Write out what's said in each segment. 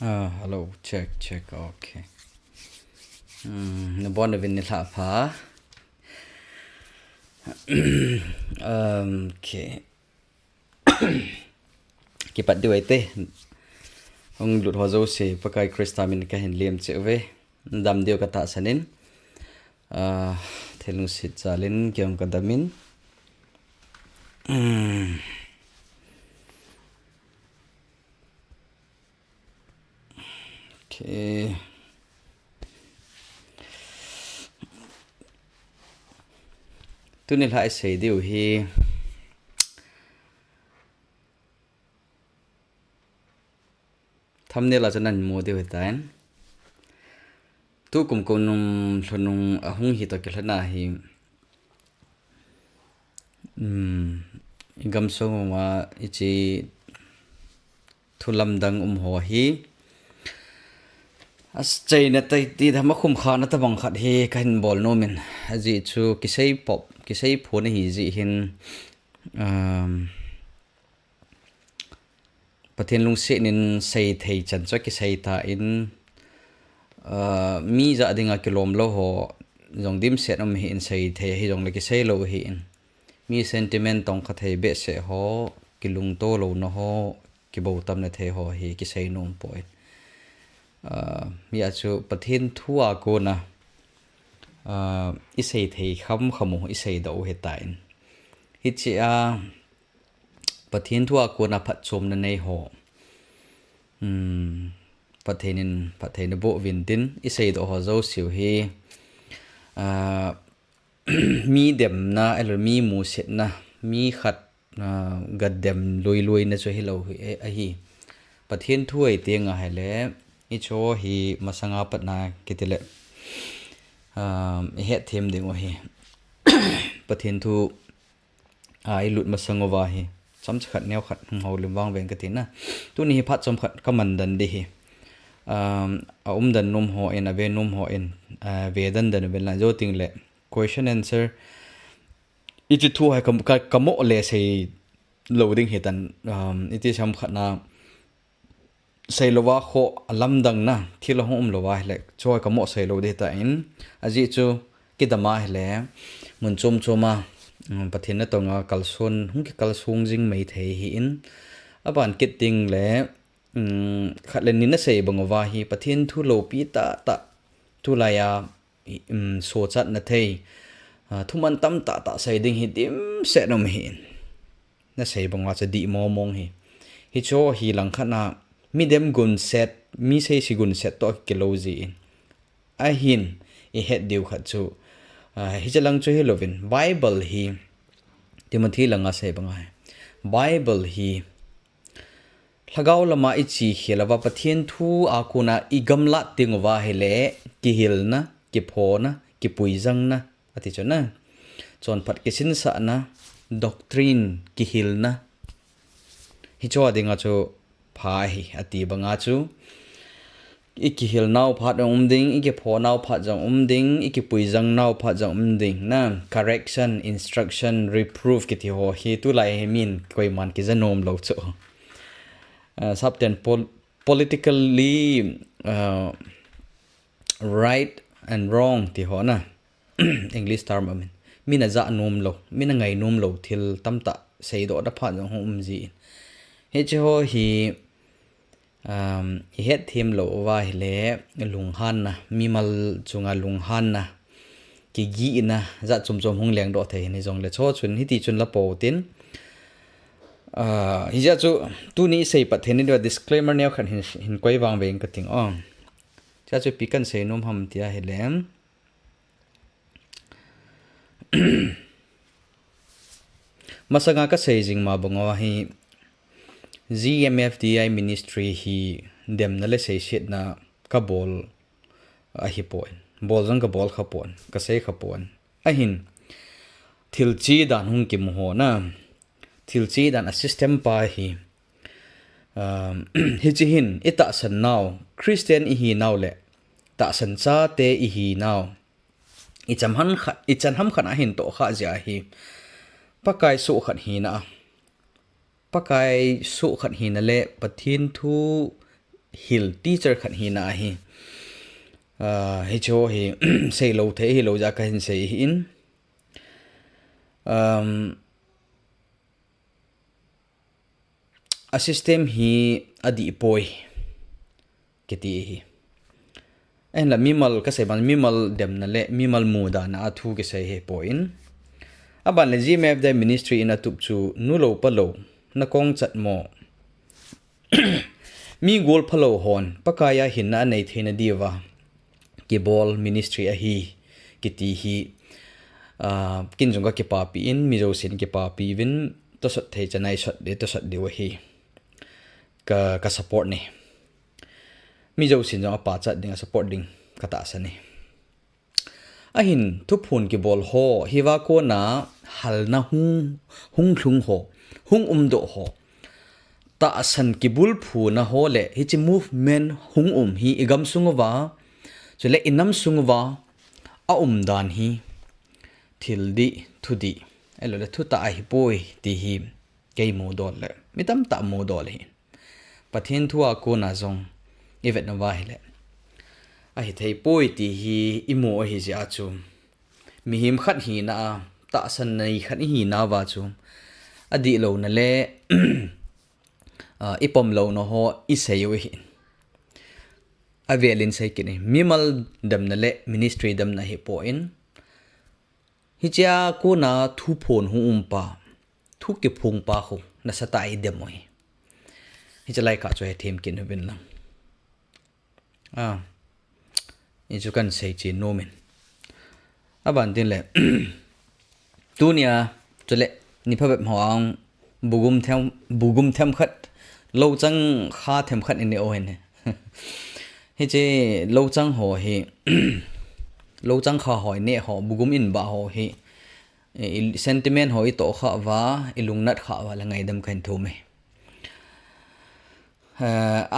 Hello, check, okay. Nabon na vin nila pa. Okay. Kipat diway te. Ang lut ho zo si pakai kristamin ka hin liam che ve. Dam dio kata sanin. Thelung sit salin kyam kadamin. Okay. Tu nil hai sei diu hi thumbnail cho nên mua điều hiện tu cùng cùng nung nung hung hi to cái na hi gam so ma ichi thu lamdang ho hi as chei na tai ti thama khum kha na ta bang khat hi kan bol no min aji chu kisei pop kisei phone hi ji hin pathen lung se nin sei thei chan cho ki sei ta in mi za dinga kilom lo ho jong dim set am hi in sei thei hi jong le ki sei lo hi in mi sentiment tong kha thei be se ho kilung to lo no ho ki bo tam na thei ho hi ki sei nom poi mi a chu pathen thua ko na i sei thei kham khamu i sei do he ta in hi chi a pathen thua ko na phat chom na nei ho pathen bo vin tin i sei do ho zo siu hi mi dem na el mi mu set na mi khat gad dem loi na cho hi lo a hi pathen thuai te nga hele i cho hi masanga patna kitile he them ding o hi pathen thu ai lut masangova hi cham khat neo khat ho lim wang veng ka tin na tu ni phat chom khat kaman dan de hi dan num ho en ave num ho en ve dan vel na jo ting le question answer it thu hai kam le sei loading he tan it is sam khat na sei lowa kho lamdang na thilo hom lowa le choi kamo sei lo de ta in aji chu kidama hele mun chom choma pathen na tonga kalson hung ki kalsung jing mai thei hi in aban kiting le khatlen ni na sei bangwa hi pathen thu lo pi ta tu la ya so chat na thei thuman tam ta sei ding hi dim se nom hi na sei bangwa cha di mo mong hi cho hi lang khana mi dem gun set mi sei si gun set to kiloji in a hin I het diu khat chu hi chalang chu hi lovin bible hi timothy langa sei banga bible hi LHAGAO lama ichi khelawa pathen thu akuna igamla tingwa hele ki hilna ki phona ki puijang na ati chona chon phat kisin sa na doctrine ki hilna hi cho dinga chu pha hi ati banga chu iki hil naw phat ding iki pho naw phat jang ding iki puijang naw phat jang ding na correction instruction reproof ki thi ho hi tu lai min koi man ki janom lo chu subten politically right and wrong ti ho na english term amin mina za nom lo mina ngai nom lo thil tamta sei do da phat jang ji he che ho hi het thêm lo wa hele lung han na mimal chunga lung han na ki gi na za chum hung leng do the ni jong le cho chun hi ti chun la po tin hi ja chu tu ni sei pathen ni do disclaimer ne khan hin koi wang veng ka ting ong cha chu pi kan sei nom ham tia helem masanga ka sei jing ma bangwa hi GMFDI ministry hi dem na le sei shit na kabol a hi point bol jang ka bol kha pon ka sei kha pon a hin thilchi dan hung ki mo na thilchi dan a system pa hi hi chi hin ita san naw christian hi naw le ta san cha te hi naw ichan ham khan a hin to kha ja hi pakai su khat hi na Pakai su khat hi na le pathin thu hill teacher khat hi na hi hi cho hi sei lo the hi lo ja ka hin sei hi in a system hi adi poi keti hi en la mimal ka sei ban mimal dem na le mimal mu da na thu ke sei he point aban le gmf the ministry in atup chu nu lo pa lo na kong chat mo mi gol phalo hon pakaya hinna nei theina diwa ki ball ministry a hi kiti hi kin junga ke pa pi in mi jo sin ke pa pi win to sat thei chanai sat de to sat de wa hi ka support ni mi jo sin jong pa chat ding support ding kata sani ahin thu phun ki bol ho hiwa ko na hal na hung thlung ho hung do ho ta san ki bul phu na ho le hi chi movement hung hi igam sungwa chule inam sungwa a dan hi thildi thudi elo le thu ta hi poi ti hi ke mo dol le mitam ta mo dol hi pathen thua ko na zong evet na wa hi le a hi thei poi ti hi imo hi ja chu mi him khat hi na ta san nei khat hi na wa chu adi lo na le ipom lo no ho isei hi avelin sei kini mimal dam na le ministry dam na hi po in hi cha ko na thu phon hu pa thu ke phung pa khu na satai dem mo hi cha lai ka cho he them kin bin lang in chu kan sei chi no men aban tin le tunia chule ni pha bep hawang bugum them khat lo chang kha them khat in o hen he che lo chang ho he lo chang kha hoi ne ho bugum in ba ho he sentiment hoi to kha wa ilung nat kha wa la ngai dam kan thu me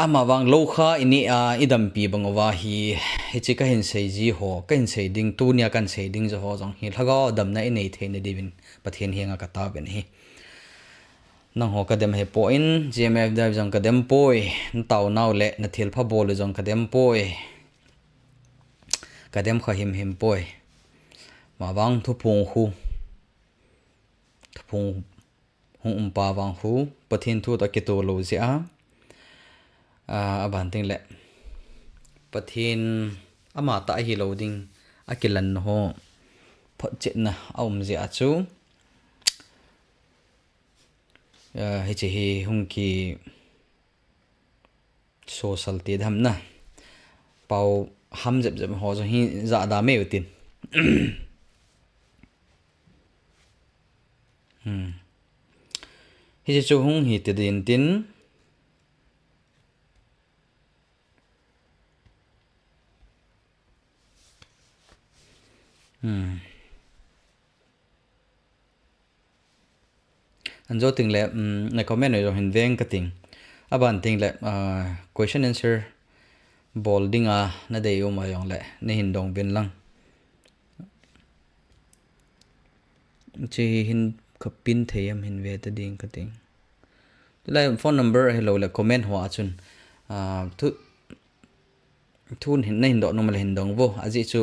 ama wang lo kha ini idam pi bangwa hi he che ka hin sei ji ho ka hin sei ding tu nia kan sei ding zo ho jong hi lhaga dam na nei thein divin pathen henga ka ta ben hi nang ho ka dem he point gmf da jong ka dem poi taw naw le na thil pha bol jong ka dem poi ka dem kha him poi ma wang thu phung hung pa wang hu pathen thu ta ke to lo zia aban ting le pathen ama ta hi loading akilan ho phot chet na aum zia chu hi che hi hung ki social ti dham na pau ham jeb ho zo hi za da me utin hi che chu hung hi te din tin anh zo ting le na comment no hin veng ka ting aban ting le question answer bolding na dei ma yong le ne hin dong bin lang chi hin kapin theyam hin ve ta ding ka ting le phone number hello le comment ho achun thun hin na hin do no mal hin dong vo aji chu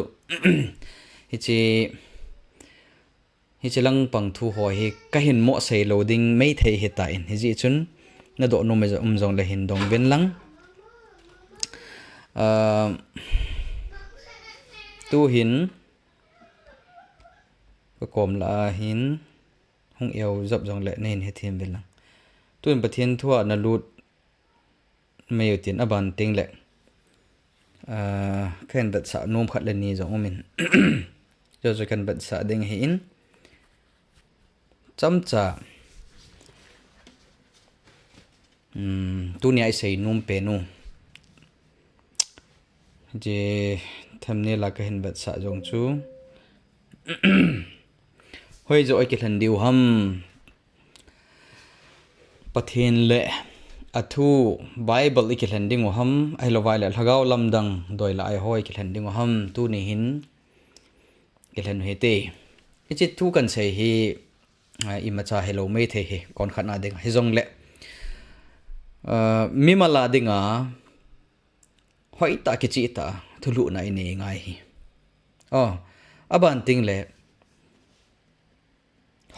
hi chilang pang thu ho hi ka hin mo sei loading mai thei he ta in hi ji chun na do no me jong le hin dong ben lang tu hin ko kom la hin hung eo zap jong le nen he them ben lang tuin pathian thua na lut me yutin aban ting le khen bat sa nom khat le ni jong min jo kan bat sa ding hi in chamcha tu ni ai sei num pe nu je thamne la ka hin bat sa jong chu hoi jo ai ke hlan diu ham pathen le athu bible ik hlan ding ham ai lo vai le LHAGAO LAMDANG DOI LE AI hoi ke hlan ding ham tu ni hin ke hlan he te ichi thu kan sei hi imacha hello me the he kon khana ding he jong le mi mala dinga hoi ta ki chi ta thulu na ini ngai hi aban ting le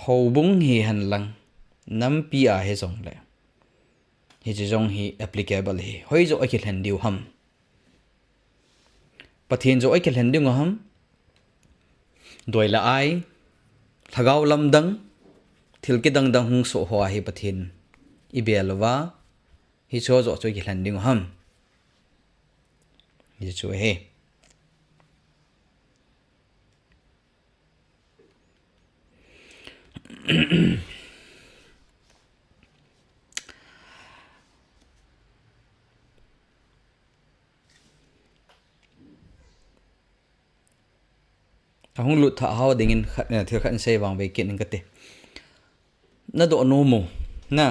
ho bung hi han lang nam pi a he zong le hi chi zong hi applicable hi hoi zo akil han diu ham pathen zo akil han diu ham doi la ai LHAGAO LAMDANG thil ki dang dang hung so ho hi pathen ibelwa hi cho zo cho akil han diu ham hi chu he hung lut tha haw dingin thil khan sei wang ve kin ka te na do no mo na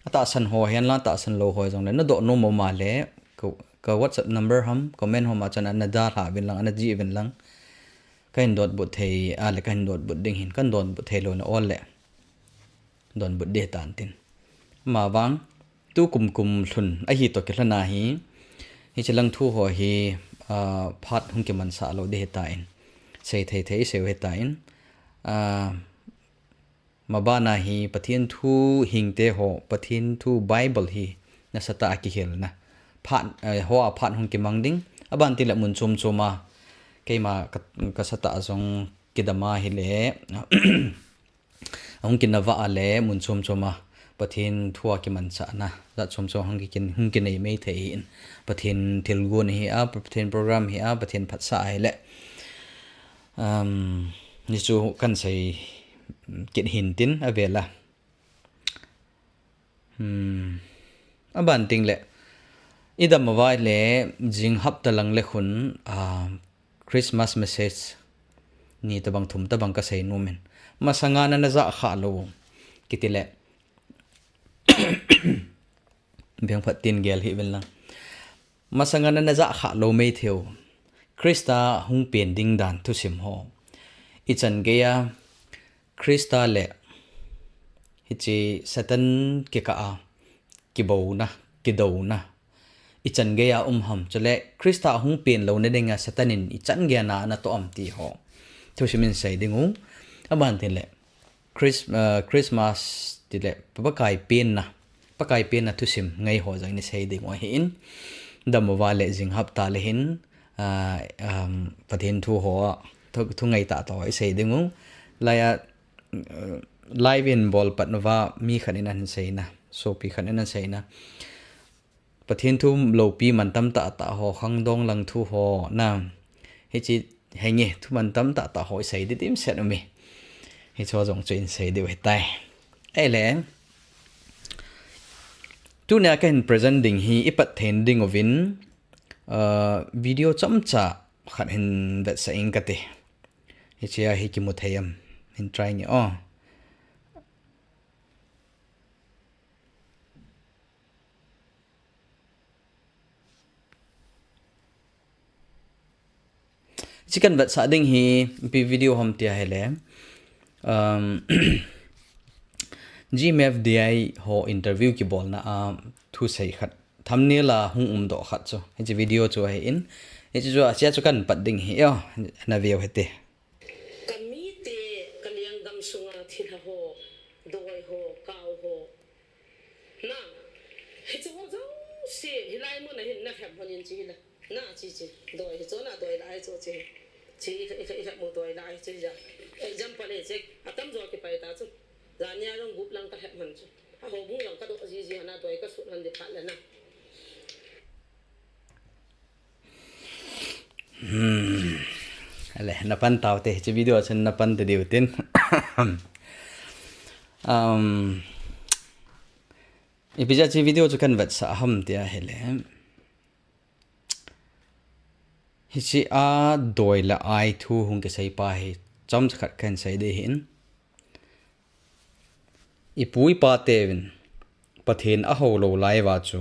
ata san ho hian la ta san lo ho jong le na do no mo ma le ka WhatsApp number ham comment ho ma chana na da ha bin lang ana ji bin lang kain dot bu thei a le kain dot bu ding hin kan don bu thei lo na ol le don bu de tan tin ma wang tu kum thun a hi to ke hlana hi chilang thu ho hi phat hung ke man sa lo de ta in sei thei sei he ta in mabana hi pathen thu hingte ho pathen thu bible hi na sata ki hel na phat ho a phat hung ke mangding aban ti la mun chum chuma keima ka sata zong kidama hi le hung kin nawa ale mun chum chuma pathen thua ki man cha na da chum chum hung ki nei mei thei in pathen Telugu ni a pathen program hi a pathen phat sa ai le ni chu kan sei kit hin tin avela aban ting le idam mawai le jing hap talang le khun Christmas message ni tabang thum tabang ka sei nomen masanga na za kha lo kitile beng phat tin gel hi vel lang masanga na za kha lo mei theo Krista hung pen ding dan thu sim ho ichan geya Krista le hichi satan ke ka a ki bo na ki do na ichan geya ham chale Krista hung pen lo ne denga satanin ichan ge na to am ti ho thu simin sai dingu aban tin le Christmas ti le pakai pen na thu sim ngai ho jang ni sai dingo hin damwa le jing hap ta le hin pathen thu ho thu ngai ta to sei dingu laya live in ball patnova mi khanin an sei na so pi khanin an sei na pathen thu lo pi man tam ta ho khang dong lang thu ho na hi chi henge thu man tam ta ho sei di tim set mi hi cho jong chen sei de tai ele tu na kan presenting hi ipat then ding ovin video chamcha khan hin that saying kate hi chia hi ki muthayam in trying chicken that sa ding hi pi video hom tia hele GMFDI ho interview ki bol na thu sei khat thumbnail la hung do khat cho hi video cho hai in hi chu asia chu kan pat ding hi na view hete kami te kaliang gam sunga thil ho doi ho kau ho na hi chu zo se hilai mo na hin na kham honin chi la na chi doi hi cho na doi lai cho chi mo doi lai chi ja example e che atam zo ki pai ta chu zanya rong gup lang ka hep man chu ho bung lang ka do ji na doi ka su han de phat la na ale napan tau te chi video chen napan te diu tin ipija chi video chu kan vat sa ham tia hele hi chi a doi la ai thu hung ke sai pa hi cham khat kan sai de hin ipui pa tevin pathen a ho lo lai wa chu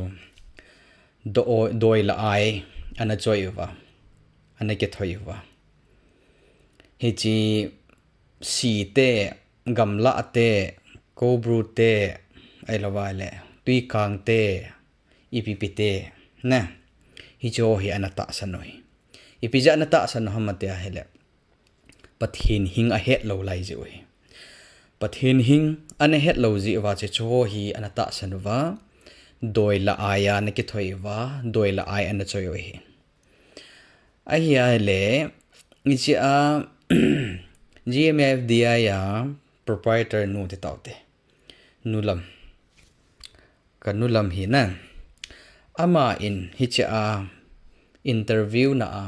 doi la ai ana choi wa ana ke thoi wa hi chi si te gamla te cobru te ai la wa le tui kang te ipp te na hi cho hi anata sanoi ipija anata san hamatia hele pathin hing a het lo lai je we pathin hing an het lo ji wa che cho hi anata sanwa doi la aya na ki thoi wa doi la ai an choi we a hi a le ni chi a GMFDI ya proprietor nu te taute nulam kanulam hi na ama in hi cha a interview na a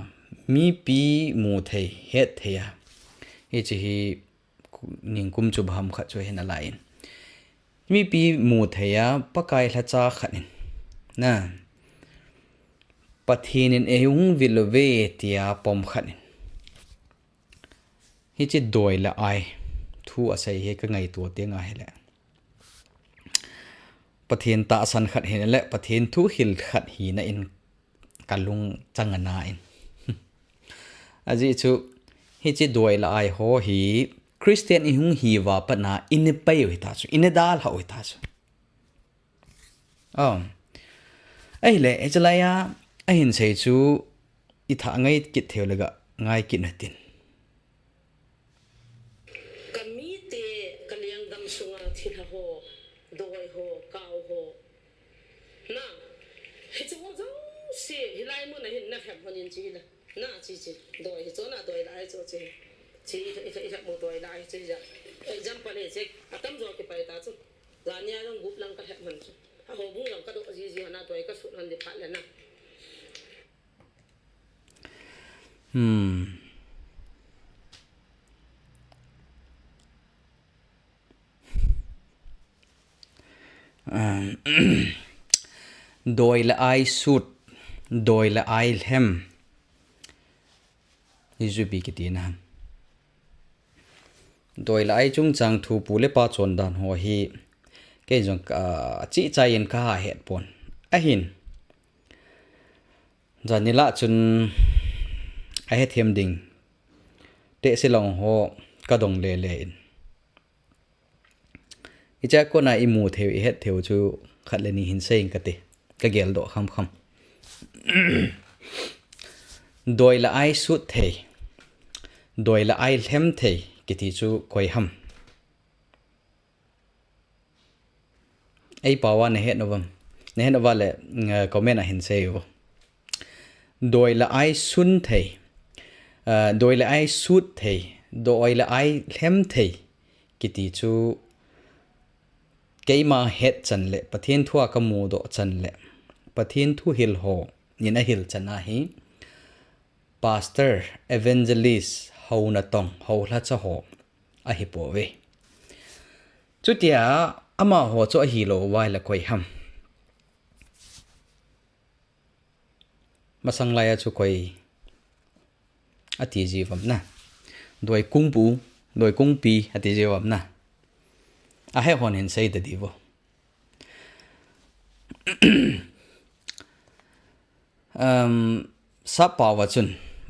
mi pi mu thei het theya hi chi hi ning kum chu bham kha chu hen alain mi pi mu theya pakai hla cha khanin na pathin in eung vilove tia pom khanin hi chi doi la ai thu asai he ka ngai tu te nga hele pathin ta san khat he le pathin thu hil khat hi na in kalung changana in aji chu hi chi doi la ai ho hi Christian i hung hi wa pa na in pai oi ta chu in dal ha oi ta chu ai le e chala ya a hin sei chu i tha ngai kit theu lega ngai kit na tin kami te kaliang gam sunga thila ho doi ho kau ho na he chu ho zo se hilai mo na hin na kham honin chi la na chi doi he cho na doi lai cho chi ita mo doi lai chi ja example le che atam zo ke pai ta chu zania long gup lang ka kham han chu a ho bung lang ka do ji na doi ka su han de pha la na doi la ai suit doi la ai hem izubi kitina doi la ai chung chang thu pu le pa chon dan ho hi ke jong chi chai in ka het pon a hin janila chun a het hem ding te se long ho ka dong le le in icha ko na imu theu i het theu chu khat le ni hin sein ka te ka gel do kham kham doi la ai suit thei doi la ai hem thei kiti chu koi ham ei pawa ne het novam ne het nova le comment a hin sei wo doi la ai sun thei doi la ai suit thei doi la ai hem thei kiti chu keima het chan le pathin thua ka mu do chan le pathin thu hil ho nina hil chana hi pastor evangelist hauna tong haula cha ho a hi po ve chutia ama ho cho hi lo wai la koi ham masang laya chu koi ati ji vam na doi kung pu doi kung pi ati ji vam na a he hon hin sei da divo sa pa wa chun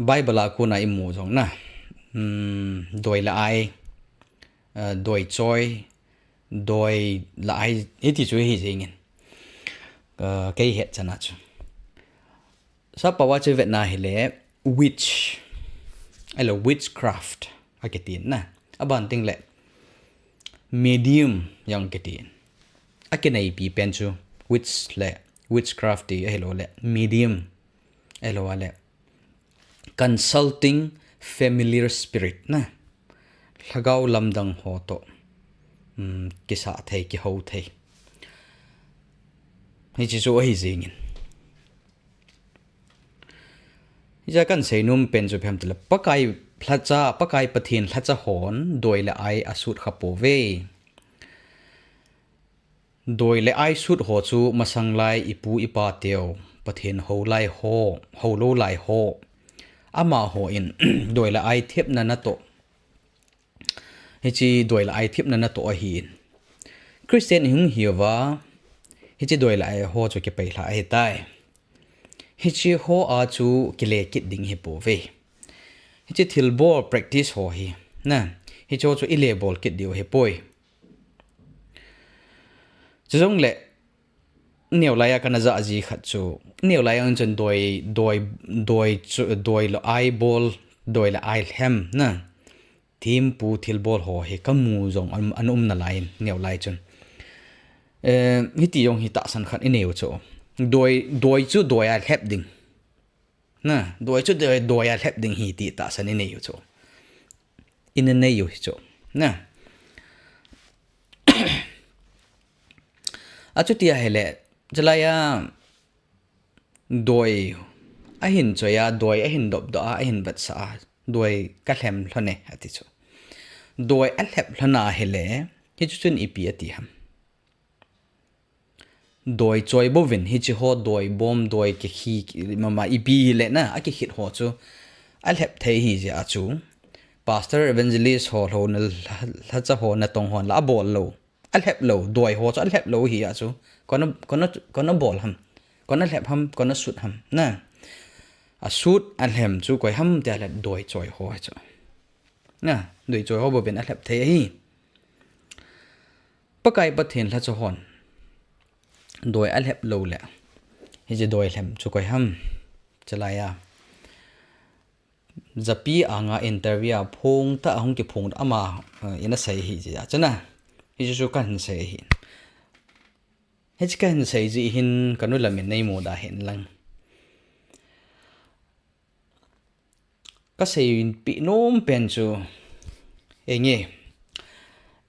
bible ku na imu jong na doi la ai doi choi doi la ai iti chu hi jingin cái het chana chu sa pa wa chu vet na hele witch alo witchcraft aketin na aban ting le medium yang ketin akenai pi pen chu witch le witchcraft ti hello le medium hello ale consulting familiar spirit na LHAGAO LAMDANG ho to kisa thei ki ho thei hi chi chu hi jingin ja kan sei num pen chu phem tla pakai phlacha pakai pathin phlacha hon doi la ai asut khapo ve doi le ai sut ho chu masang lai ipu ipa teo pathin ho lai ho lo lai ho ama ho in doi la ai thep na na to hi chi doi la ai thep na na to a hi Christian hung hiwa hi chi doi la ai ho chu ke pai la ai tai hi chi ho a chu kile kit ding hi po ve hi chi thil ball practice ho hi na hi cho chu ile ball kit dio he poi chong le nhiều lại cái nào gì khát chú nhiều lại anh chân đôi là ibol đôi là hem nè team pu thil bol ho he kamu zong an na lain nhiều lại chân hít yong hít ta san khát nhiều chỗ đôi chú đôi hep ding nè đôi chú đôi hep ding hít ta san nhiều chỗ in nhiều chỗ nè chú tia hele jalaya đôi ahin choya đôi ahin đop đó ahin vật sa đôi cắt hem lone ati cho đôi al hep lona hele hi chun ipi ati ham đôi choi bovin hi chi ho đôi bom đôi ke khi mama ipi le na aki hit ho chu al hep thei hi ja chu pastor evangelist ho na la cha ho na tong hon la bol lo al hep lo đôi ho chu al hep lo hi a chu con bol ham con al hep ham con sut ham na a sut al hem chu koi ham te la đôi choi ho chu na đôi choi ho bovin al hep thei hi pakai pathen la cha hon đôi al hep lâu lẹ hi je đôi hem chu koi ham chalaya zapi anga interview phong ta hong ki phong ama ina sai hi ja chana hi chu kan sai hi hi kan sai ji hin kanu lamin nei mo da hen lang ka sai pi nom pen chu enge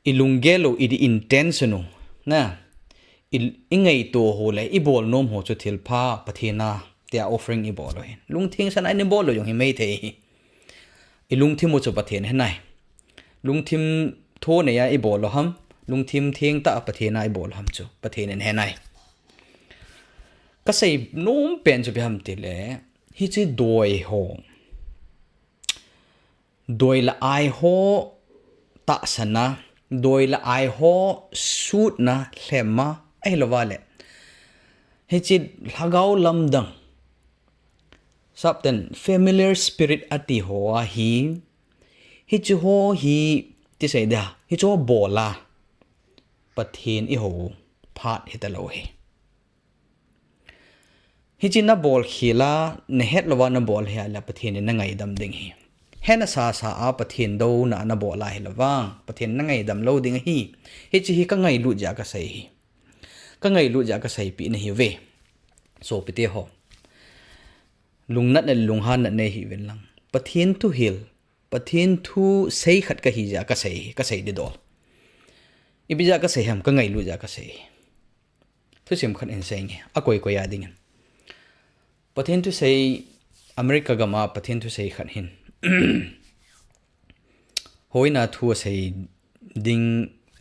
ilungelo idi intentional na ingai to ho le ibol nom ho chu thil pha pathena tia offering ibol lo hin lung thing san ai bol lo yong hi mei the ilung thim mo chu pathen he nai lung thim tho ne ya ibol lo ham lung thim thing ta pathena ibol ham chu pathen he nai ka sei nom pen chu bi ham ti le hi chi doi ho doi la ai ho ta sana doi la ai ho suit na hlema ai lovale hi chi LHAGAO LAMDANG Sapten familiar spirit ati ho hi chu ho hi ti sei da hi chu bola pathen I ho phat hi ta lo hi chi na bol khila ne het lowa na bol he la pathen na ngai dam ding hi hena sa a pathen do na bola hi lawang pathen na ngai dam lo ding hi chi hi ka ngai lu ja ka sei hi ka ngai lu ja ka sei pi na hi ve so pite ho lungnat na lunghan na nei hi ven lang pathen tu hil pathen thu sei khat ka hi ja ka sei de dol ibija ka sei ham ka ngai lu ja ka sei thu sim khat en sei nge a koi ko ya ding pathen tu sei america ga ma pathen tu sei khat hin hoina thu sei ding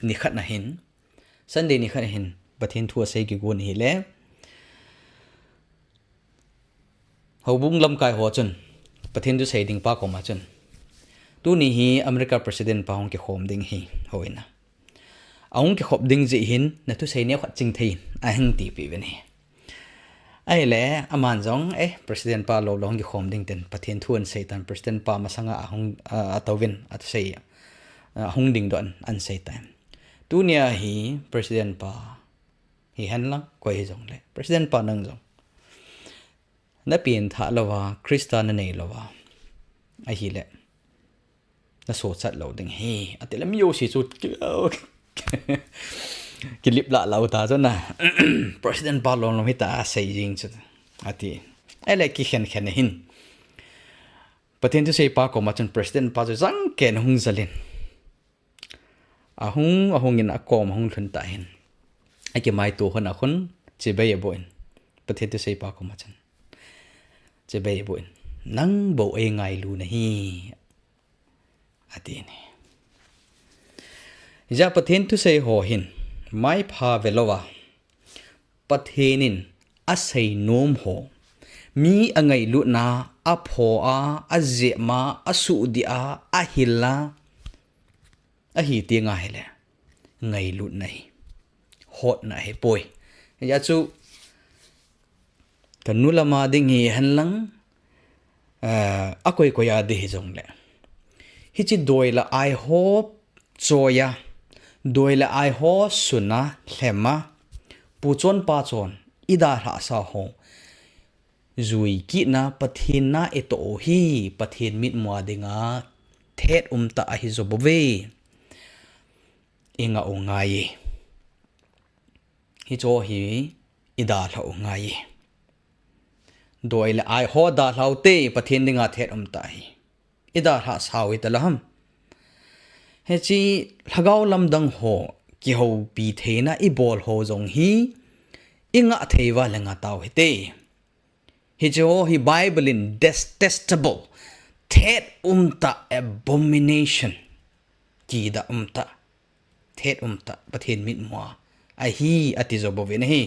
ni khat na hin sunday ni khat hin pathen thu sei ki gon hi le hobung lam kai ho chun pathen tu sei ding pa ko ma chun tu ni hi america president pa hong ke khom ding hi hoina aung ke khop ding ji hin na tu sei ne khat ching thei a hang ti pi ven hi ai le aman jong president pa lo long ke khom ding ten pathen thuan sei tan president pa ma sanga hong atawin at sei hong ding don an sei time tu nia hi president pa hi han lang ko hi jong le president pa nang jong na pin tha lawa krista na nei lawa a hi le na so chat lo ding hi atelam yo si chu kilip la lau ta na president pa long hi ta sei jing chu ati ai le ki khen hin pathen tu sei pa ko ma chun president pa chu jang ken hung zalin ahung in akom hung thun ta hin ai ke mai tu hon a khun che be boin pathen tu sei pa ko ma chun che be boin nang bo e ngai lu na hi ati ne ja pathen tu sei ho hin mai pha velowa pathenin asei nom ho mi angai lu na a pho a je ma asu di a hilla a hi ti nga hele ngai lu nai hot na he poi ya chu kanula ma ding hi hanlang a koi ko ya de hi jong le hi chi doi la I hope choya doi la I ho suna hlema pu chon pa chon ida ha sa ho zui ki na pathin na eto hi pathin mit mwa dinga thet ta a hi zo bove inga o ngai hi cho hi ida la o ngai doi le ai ho da lau te pathin dinga thet ta hi ida ha sawi ta laham he chi LHAGAO LAMDANG ho ki ho pi theina ibol ho zong hi inga theiwa lenga taw hete hi cho hi bible in detestable thet ta abomination ki da ta thet ta pathin mit mwa ai hi ati zo bo ve ne hi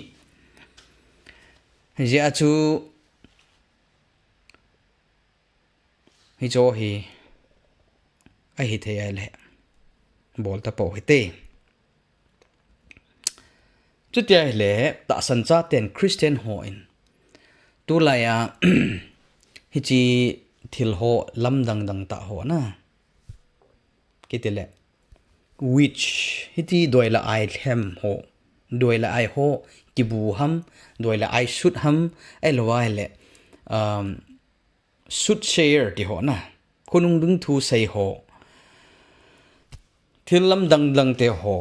ja chu hi cho hi ai hi the ai le bol ta po hete chu tia le ta san cha ten Christian ho in tu la ya hi chi thil ho lamdang dang ta ho na kitele which hiti doi la ai them ho doi la ai ho kibu ham doi la ai shoot ham ai lo wa le shoot share ti ho na kunung dung thu sei ho thil lamdang dang te ho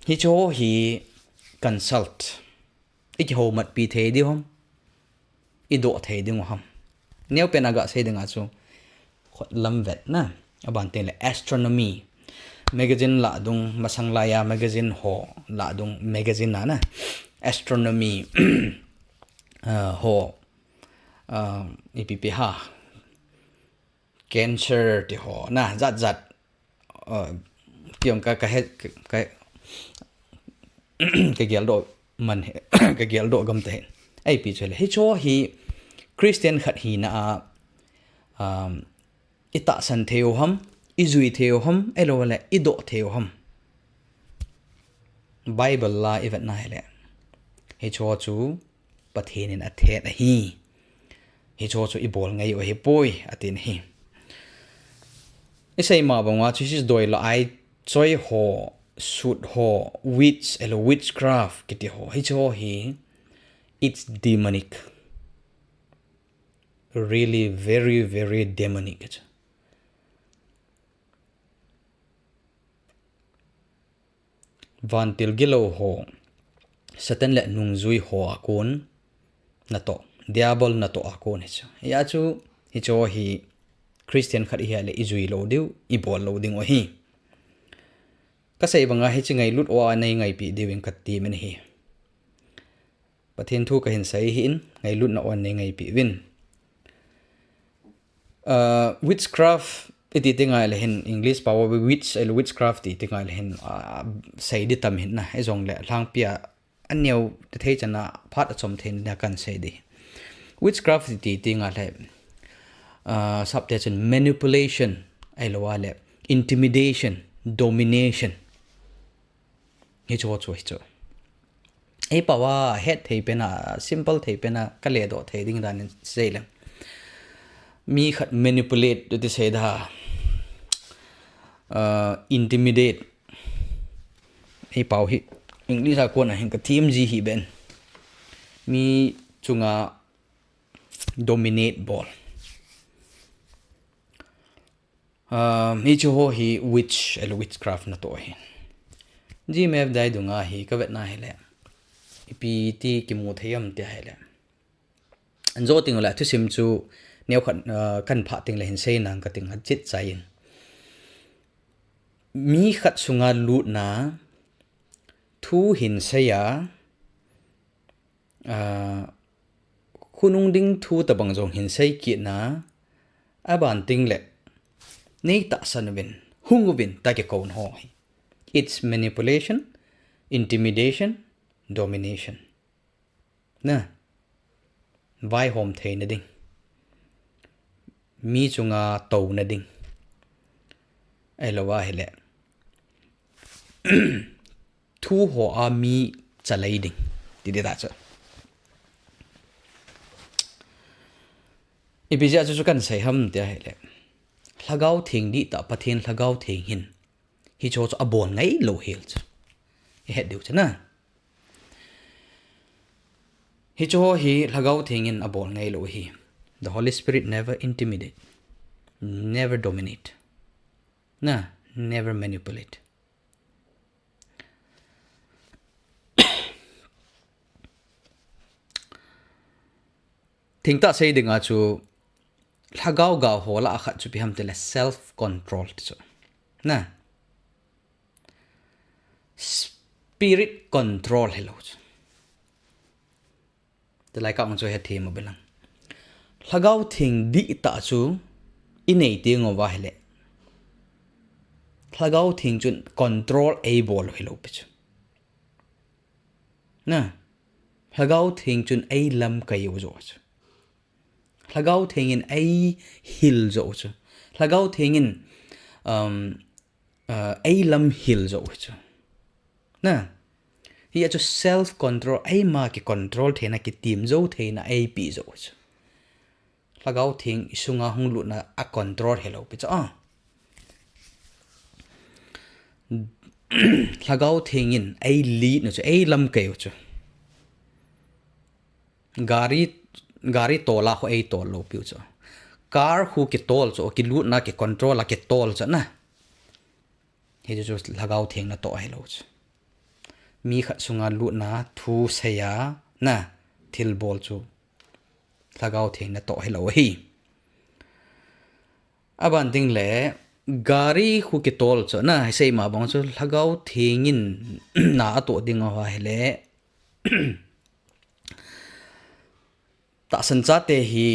hi cho hi consult ik ho mat pi the di hom i do the ding ham neu penaga sei dinga chu lam vet na aban te le astronomy magazine la dung masang laya magazine ho la dung magazine na astronomy ho ipp ha cancer ti ho na zat tiong ka cái gel do man cái gel do gam te ai pi chele hi cho hi Christian khat hi na ita san theo ham izui theo ham elo le ido theo ham bible la event na hele hi cho chu pathen in athet hi cho chu ibol ngai o hi poi atin hi isai ma bangwa chu is doi la ai choi ho shoot ho witch elo witchcraft kiti ho hi cho hi it's demonic, really very very demonic. Van til gilo ho satan le nung zui ho akon na to diabol na to akon ya chu hi cho hi Christian khat hi le izui lo diu ibol lo ding o hi ka sei banga hi chingai lut wa nei ngai pi diwing khat ti men hi pathen thu ka hin sai hin ngai lut na on nei ngai pi win witchcraft iti tingai le hin English power witch el witchcraft ti tingai le hin sei di tam hin na ezong le lang pia aneu te thei chana phat achom then na kan sei di witchcraft ti tinga le subtext manipulation elwa le intimidation domination hi cho ei pawa het thei pena simple thei pena kale do thei ding dan sei le mi khat manipulate to say da intimidate ei pau hi English a ko na hin ka team ji hi ben mi chunga dominate ball mi chu ho hi witch el witchcraft na to hi ji map dai dunga hi ka vet na hele ipi ti ki mu theyam te hele anzo ting la thu sim chu neo khan kan pha ting la hin sei nang ka ting chit chain mi khat sunga lu na thu hin seya khunung ding thu ta bang jong hin sei ki na aban ting le nei ta sanwin hungwin ta ke kon ho it's manipulation intimidation domination na vai hom thei na ding mi chunga to na ding elowa hele thu ho a mi chalai ding ti de ta cha ibija chu kan sai ham te hele LHAGAO thing di ta pathen LHAGAO thing hin hi cho cho abon ngai lo hel cha he diu cha na hi cho hi lhagau thingin abol ngai lo hi. The Holy Spirit never intimidate, never dominate, never manipulate. Thing ta say dinga chu lhagau ga hola akhat chu piham tele self control chu na spirit control hello chu the like ang chu he theme belang lhagau thing di ta chu inei te ngova hele lhagau thing chun control able hello pe chu na lhagau thing chun ai lam kai wo chu lhagau thingin ai hil zo chu lhagau thingin ai lam hil zo chu na hi chu self control ai ma ki control thena ki tim zo thena ai pi zo chu lhagau thing isunga hunglu na a control hello pi chu lhagau thingin ai li no chu ai lam kai chu gari tola ho ei tol lo piu cho car hu ki tol cho ki lut na ki control la ki tol cho na he jo lhagau theng na to ai lo cho mi khat sunga lut na thu seya na thil bol chu lhagau theng na to ai lo hi aban ding le gari hu ki tol cho na sei ma bang chu lhagau thengin na to ding wa hele ta san cha te hi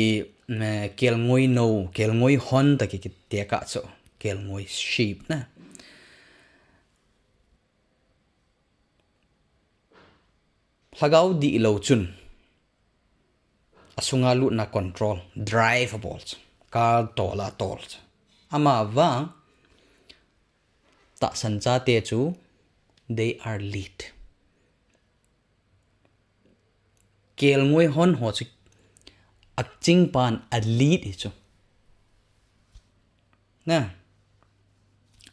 kel ngoi no kel ngoi hon ta ki te ka cho kel ngoi sheep na lhagau di lo chun asunga lu na control drive balls kal tola tol ama wa ta san cha te chu they are lead kel ngoi hon ho chu aching pan a lead hi chu na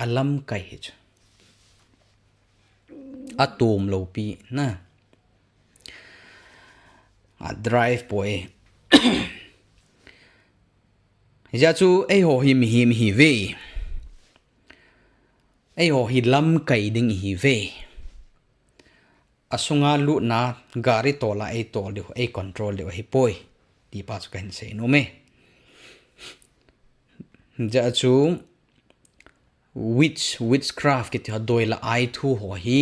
alam kai hi chu atom lo pi na a drive boy ja chu ei ho hi ve ei ho hi lam kai ding hi ve asunga lu na gari tola ei tol de ei control de hi poi ti pa chu kan se no me ja chu witchcraft ke ta doi le ai thu ho hi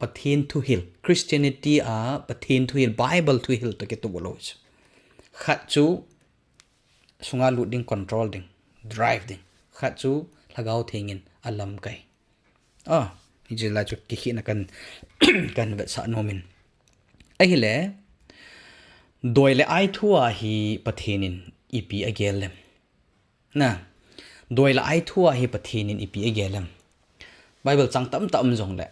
pathen thu hil Christianity a pathen thu hil Bible thu hil to ke to bolo khat chu sunga lu ding control ding drive ding khat chu lhagau thengin alam kai hi je la chu ki khi na kan kan vet sa no min ai le doi le ai thua hi pathenin ipi agelem na doi le ai thua hi pathenin ipi agelem Bible chang tam jong le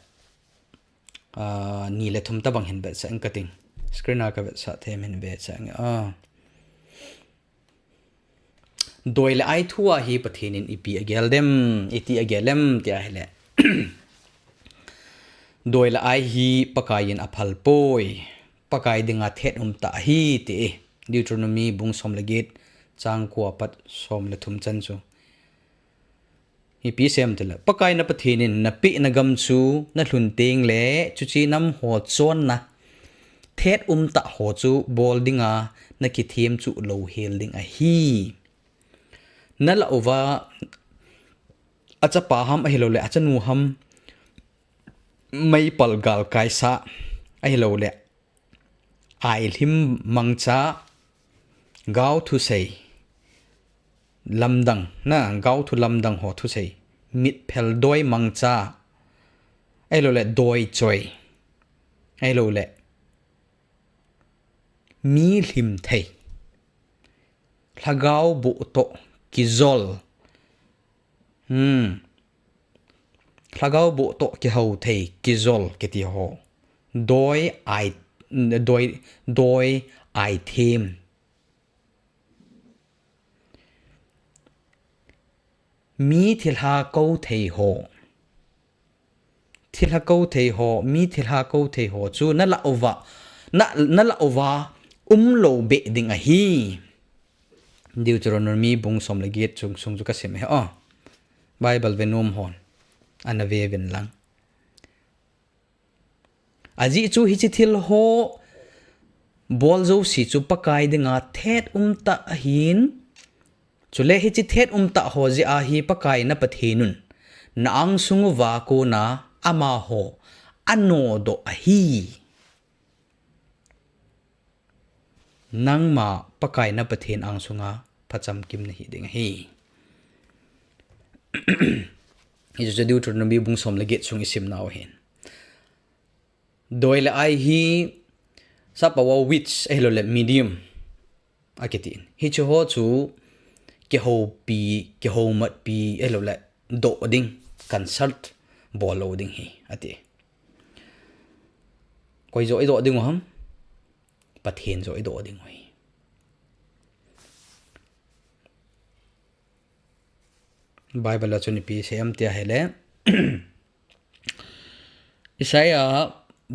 ni le thum ta bang hin be sang kating screen ka be sa them hin be sang doi le ai thua hi pathenin ipi ageldem iti agelem tia hele doi le ai hi pakayin aphal poi pakai dinga thet ta hi ti Deuteronomy bung som legit chang kwa pat som le thum chan chu hi pi sem tela pakai na pathinin na pi na gam chu na hlun teng le chu chi nam ho chon na thet ta ho chu bol dinga na ki them chu lo hel ding a hi na la over acha pa ham a hilo le acha nu ham mai pal gal kai sa a hilo le ai him mangcha gao thu sei lamdang na gao thu lamdang ho thu sei mit phel doi mangcha ai lo le doi choi ai lo le mi him thei lhagau bu to kizol lhagau bu to ki ho thei kizol ke ti ho doi ai thêm mi thilha câu thei ho mi thilha câu thei ho chu na la ova na la ova lo be ding a hi Deuteronomy bung som le get chung chung ka sem he Bible venum hon ana ve ven lang aji chu hi chi thil ho bol zo si chu pakai dinga thet ta hin chule hi chi thet ta ho ji a hi pakai na pathenun na ang sungu wa ko na ama ho ano do a hi nang ma pakai na pathen ang sunga phacham kim na hi ding hi hi chu Deuteronomy bung som le get chung isim naw hen DOI LE AI hi sa pawa which elo le medium akitin hi chu ho chu ke ho pi ke ho mat pi elo le do ding consult bolo ding hi ati koi zo do ding ham pathen zo do ding hoi Bible la chuni pi sem tia hele Isaiah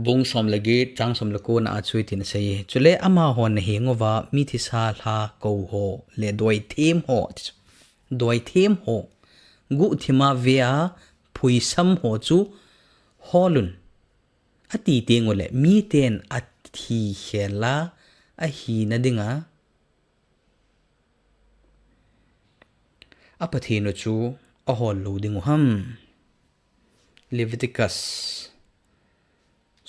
bung som lagi chang som lako na achui tin sei chule ama hon hi ngova mi thi sa la ko ho le doi them ho gu thima via phui sam ho chu holun ati te ngole mi ten athi hela a hi na dinga apathino chu a hol lo dingu ham Leviticus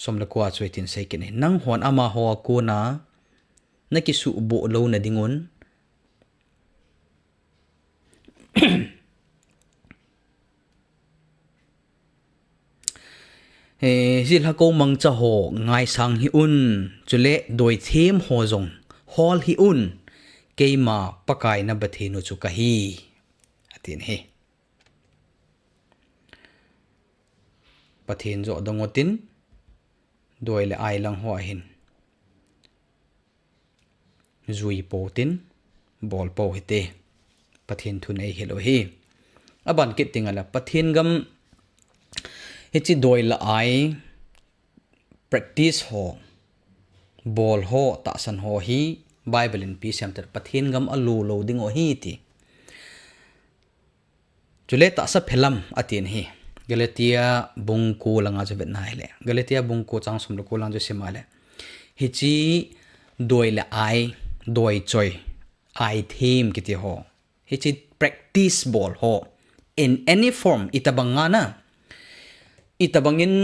som la kwa choi tin sei kene nang hon ama ho ko na nakisu bo lo na dingon zil ha ko mang cha ho ngai sang hi un chule doi them ho zong hol hi un keima pakai na bathinu chu ka hi atin he pathen zo dangotin DOI LE AI lang ho hin zui po tin bol po hite pathen thu nei helo hi aban kit tingala pathen gam hichi DOI LE AI practice ho bol ho ta san ho hi Bible in pi center pathen gam alu lo ding o hi ti chule ta sa phelam atin hi Galatia bungku langa jo vet nai le Galatia bungku chang som lo ko lang jo semale hichi DOI LE AI doi choi ai theme kiti ho hichi practice bol ho in any form itabangana itabangin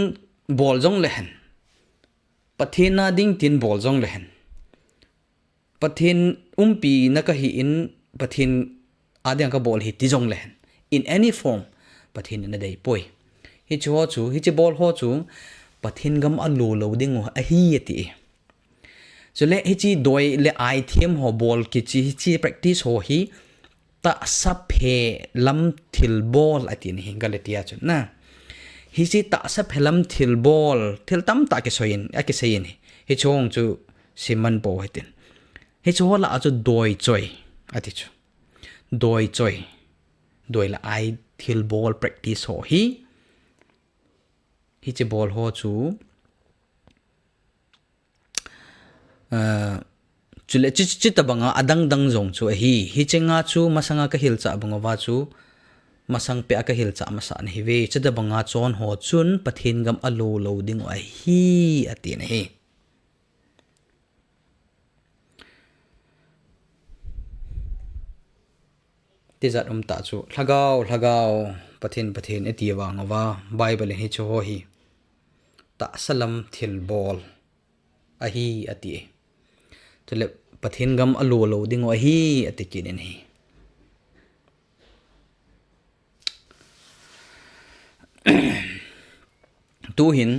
bol jong lehen pathena ding tin bol jong lehen pathen umpi na ka hi in pathen adyang ka bol hi ti jong lehen in any form pathen na dei poi hi chu ho chu hi chi bol ho chu pathen gam alu lo ding a hi ati so le hi chi DOI LE AI them ho bol ki chi practice ho hi ta sa phe lam thil bol atin hi Galatia chu na hi chi ta sa phelam thil bol thil tam ta ke soin a ke sein hi chong chu siman po hetin hi chu la chu doi choi ati chu doi choi DOI LE AI thil bol practice ho hi chi bol ho chu chule chi tabanga adang dang jong chu hi chenga chu masanga ka hil cha bangawa chu masang pe aka hil cha masa an hi ve chada banga chon ho chun pathen gam alo lo ding a hi atin hi tizat ta chu lhagao pathen etiwa ngawa Bible hi chu ho hi ta salam thil bol a hi ati tule pathen gam alo lo ding a hi ati kinin hi tu hin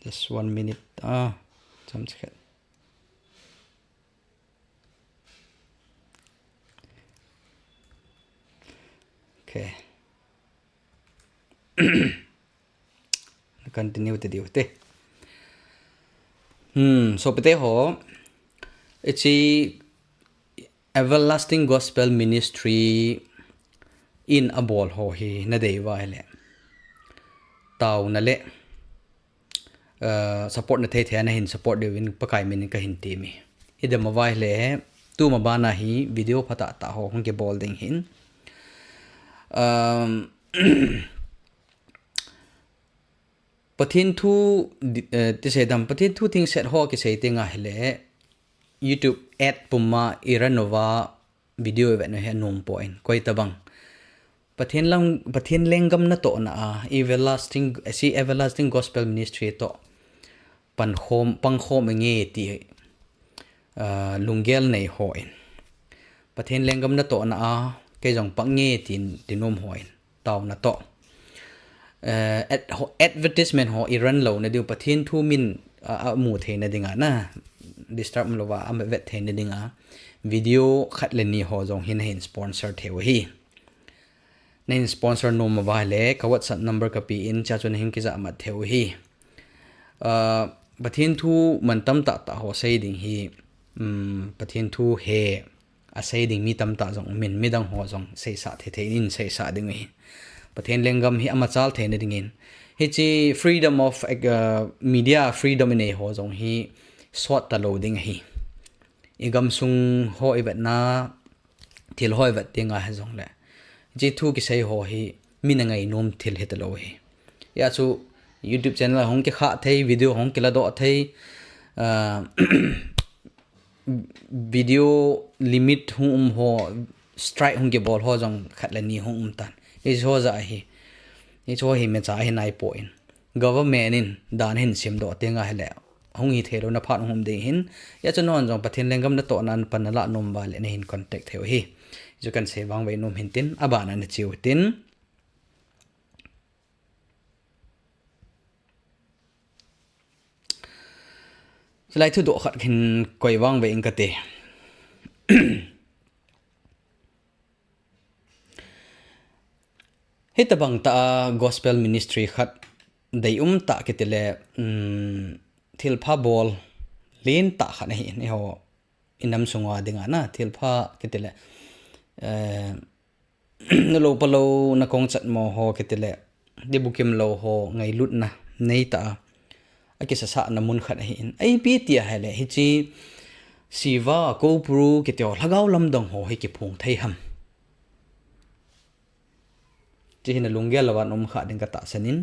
just 1 minute cham chhe okay continue to deal te so pete ho it's a everlasting gospel ministry in a ball ho hi na dei wa le tau na le support na the na hin support de win pakai min ka hin ti mi idam wa le tu ma bana hi video phata ta ho hong ke ball ding hin pathen thu ti se dam pathen thu thing set ho ke se te nga hele YouTube ad puma iranova video event no he nom point koi tabang pathen lengam na to na everlasting gospel ministry to pang khom nge ti lungel nei hoin pathen lengam na to na ke jong pang nge tin nom hoin taw na to advertisement ho iran lo na diu pathen thu min mu the na dinga na disturb lo wa am vet the na dinga video khat le ni ho jong hin sponsor theo hi nen sponsor no mobile ka whatsapp number ka pi in cha chun hin ki za ma theo hi pathen thu man tam ta ho sei ding hi pathen thu he a sei ding mi tam ta jong min mi dang ho jong sei sa the in sei sa ding hi pathen lengam hi ama chal the na ding in hi chi freedom of media freedom in ho jong hi swat ta lo ding hi igam sung ho ibat na thil hoi vat tinga ha jong le ji thu ki sei ho hi min ngai nom thil het lo hi ya chu YouTube channel hong ke kha thei video hong ke la do thei video limit hum ho strike hong ke ball ho jong khat la ni hong tan is ho za hi ni cho hi me cha hi nai po in government in dan hin sim do tenga hele hong hi thelo na phat hom de hin ya chu non jong pathen lengam na to nan pan la nom ba le ne hin contact theo hi ju kan se wang ve nom hin tin abana na chiu tin lại thứ độ khát hình quay vang về anh cái tệ hết ta bằng ta gospel ministry khát đầy ta cái tệ lệ thil pha ball lên ta khát này họ inam sunga dengan na thil pha cái tệ lệ nó lâu pa lâu na kong chat mo ho cái tệ lệ đi bukim lâu ho ngày lút na nay ta cái sa na mun khat hin ai pi tia hele hi chi siwa ko pru ke tyo lhagao lamdang ho hi ki phung thei ham chi hin lungel lawan om kha ding ka ta sanin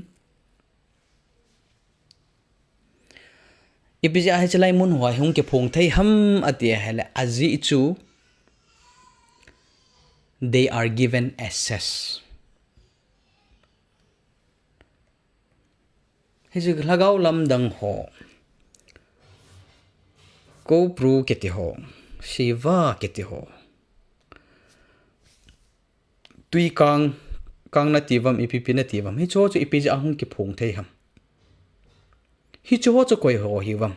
ipija ha chalai mun hoi hung ke phung thei ham atia hele azi chu they are given access hi ju lhagao lamdang ho ko pru keti ho shiva keti ho tui kang na tivam ipp na tivam hi cho chu ipj ahung ki phung thei ham hi cho chu koi ho hi wam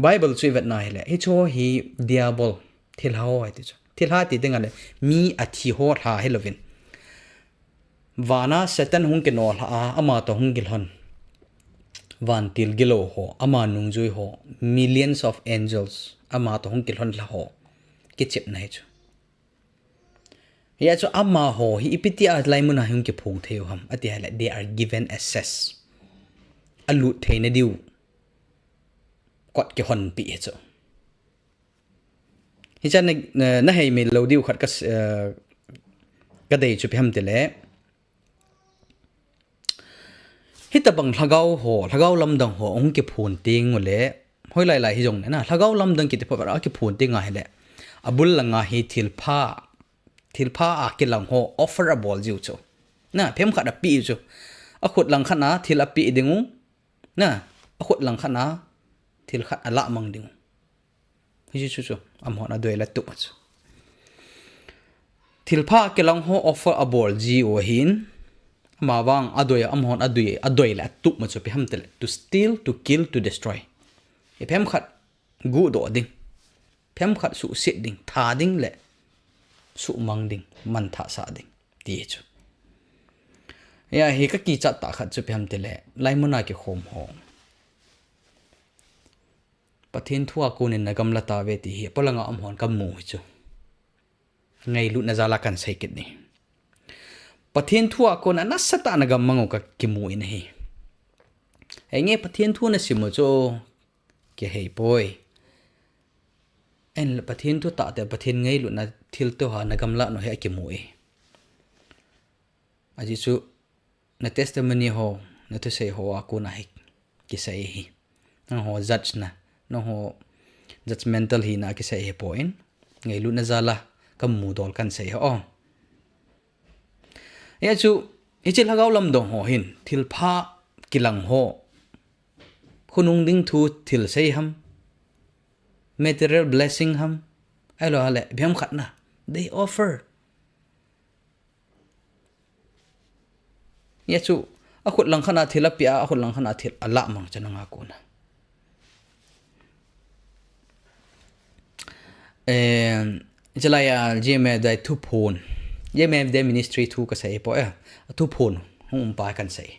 bible chu vet na hele hi cho hi diabol thil ho ai ti chu thil ha ti denga le mi athi ho tha helovin vana satan hung ke nol ha ama to hung gilhon van til gilo ho ama nungjui ho millions of angels ama to hung gilhon la ho ke chep nai chu ya chu ama ho hi ipiti a laimun ha hung ke phung theu ham ati hala they are given access alu theina diu kot ke hon pi chu hi chan na hei me lo diu khat ka dei chu pham te le hita bang lhagao lamdang ho ong ke phun ting le hoi lai hi jong na lhagao lamdang ki te pa ke phun ting a hele abul langa hi thilpha a ke lang ho offer a bol jiu chu na phem kha da pi chu a khut lang khana thil a pi dingu na a khut lang khana thil khat ala mang dingu hi chu am ho na doi la tu chu thilpha ke lang ho offer a bol ji o hin mawang adoya amhon adoi la tup ma chu pe ham tel to steal to kill to destroy e phem khat gu do ding phem khat su sit ding tha ding le su mang ding man tha sa ding ti chu ya he ka ki chat ta khat chu pe ham tel lai mona ke khom ho pathin thua ko nin na gamla ta ve ti hi polanga amhon kam mu chu ngai lu na zala kan sai kit ni pathen thua kon anasata na gam mango ka kimui na hi enge pathen thu na simo cho ke hei poi en pathen thu ta te pathen ngai lu na thil to ha na gam la no he kimui aji chu na testimony ho na to say ho ako na hi ki sai hi na ho judge na no ho judgmental hi na ki sai he point ngai lu na zala kam mu dol kan sai ho ya chu ichil hagaw lamdang ho hin thil pha kilang ho khunung ding thu thil sei ham material blessing ham alo hale biam khat na they offer ya chu akhut lang khana thilapia akhut lang khana thil ala mang chananga ko na jalaya gme dai thu phone gme de ministry thu ka sai po thu phone hum pa kan sai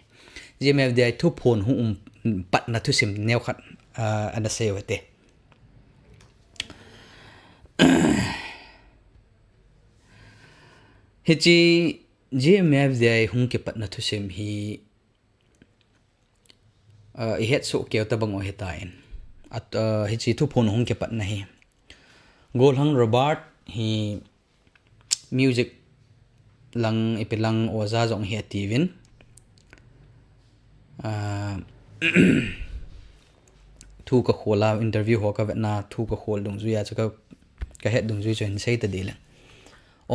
gme de thu phone hum pat na thu sim neu khat ana sai wate hichi gme de hum ke pat na thu sim hi I het so ke ta bang o hetain at hichi thu phone hum ke pat na hi golhang robert hi music lang ipilang oza zong hi ativin thu ka khola interview ho ka na thu ka khol dung zuya chaka ka het dung zui chen sei ta dile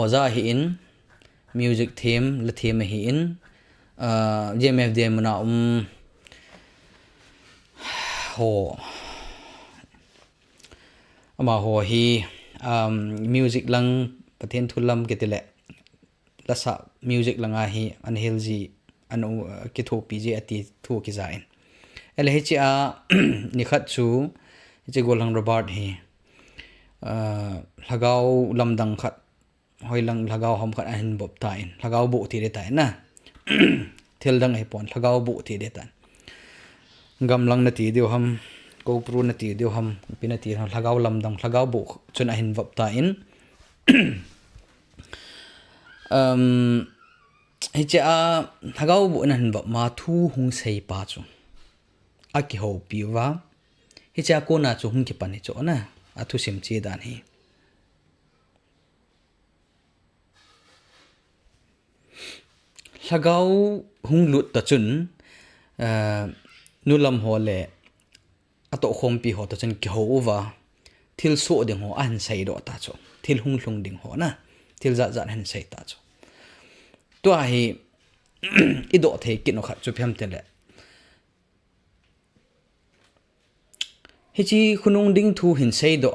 oza hi in music theme la theme hi in jmfd mana ho ama ho hi music lang pathen thulam ketile lasa music langa hi anhelji anu ki tho pj ati thu ki zain lhca ni khat chu che golhang robert hi lhagaw lamdang khat hoilang lhagaw hom khat an bob tain lhagaw bu ti re tai na thil dang ai pon lhagaw bu ti de tan gam lang na ti deu ham ko pru na ti deu ham pina ti lhagaw lamdang lhagaw bu chun a hin bob tain hicha lhagaw bu na hin bob ma thu hung sei pa chu aki ho piwa hicha ko na chu hung ki pani chu na athu sim chi dan hi lhagaw hung lut ta chun nulam ho le ato khom pi ho ta chun ki ho wa thil so ding ho an sei do ta chu thil hung hlung ding ho na thil za za han sei ta chu to hi ido the ki no kha chu phem te le hichi khunung ding thu hin sei do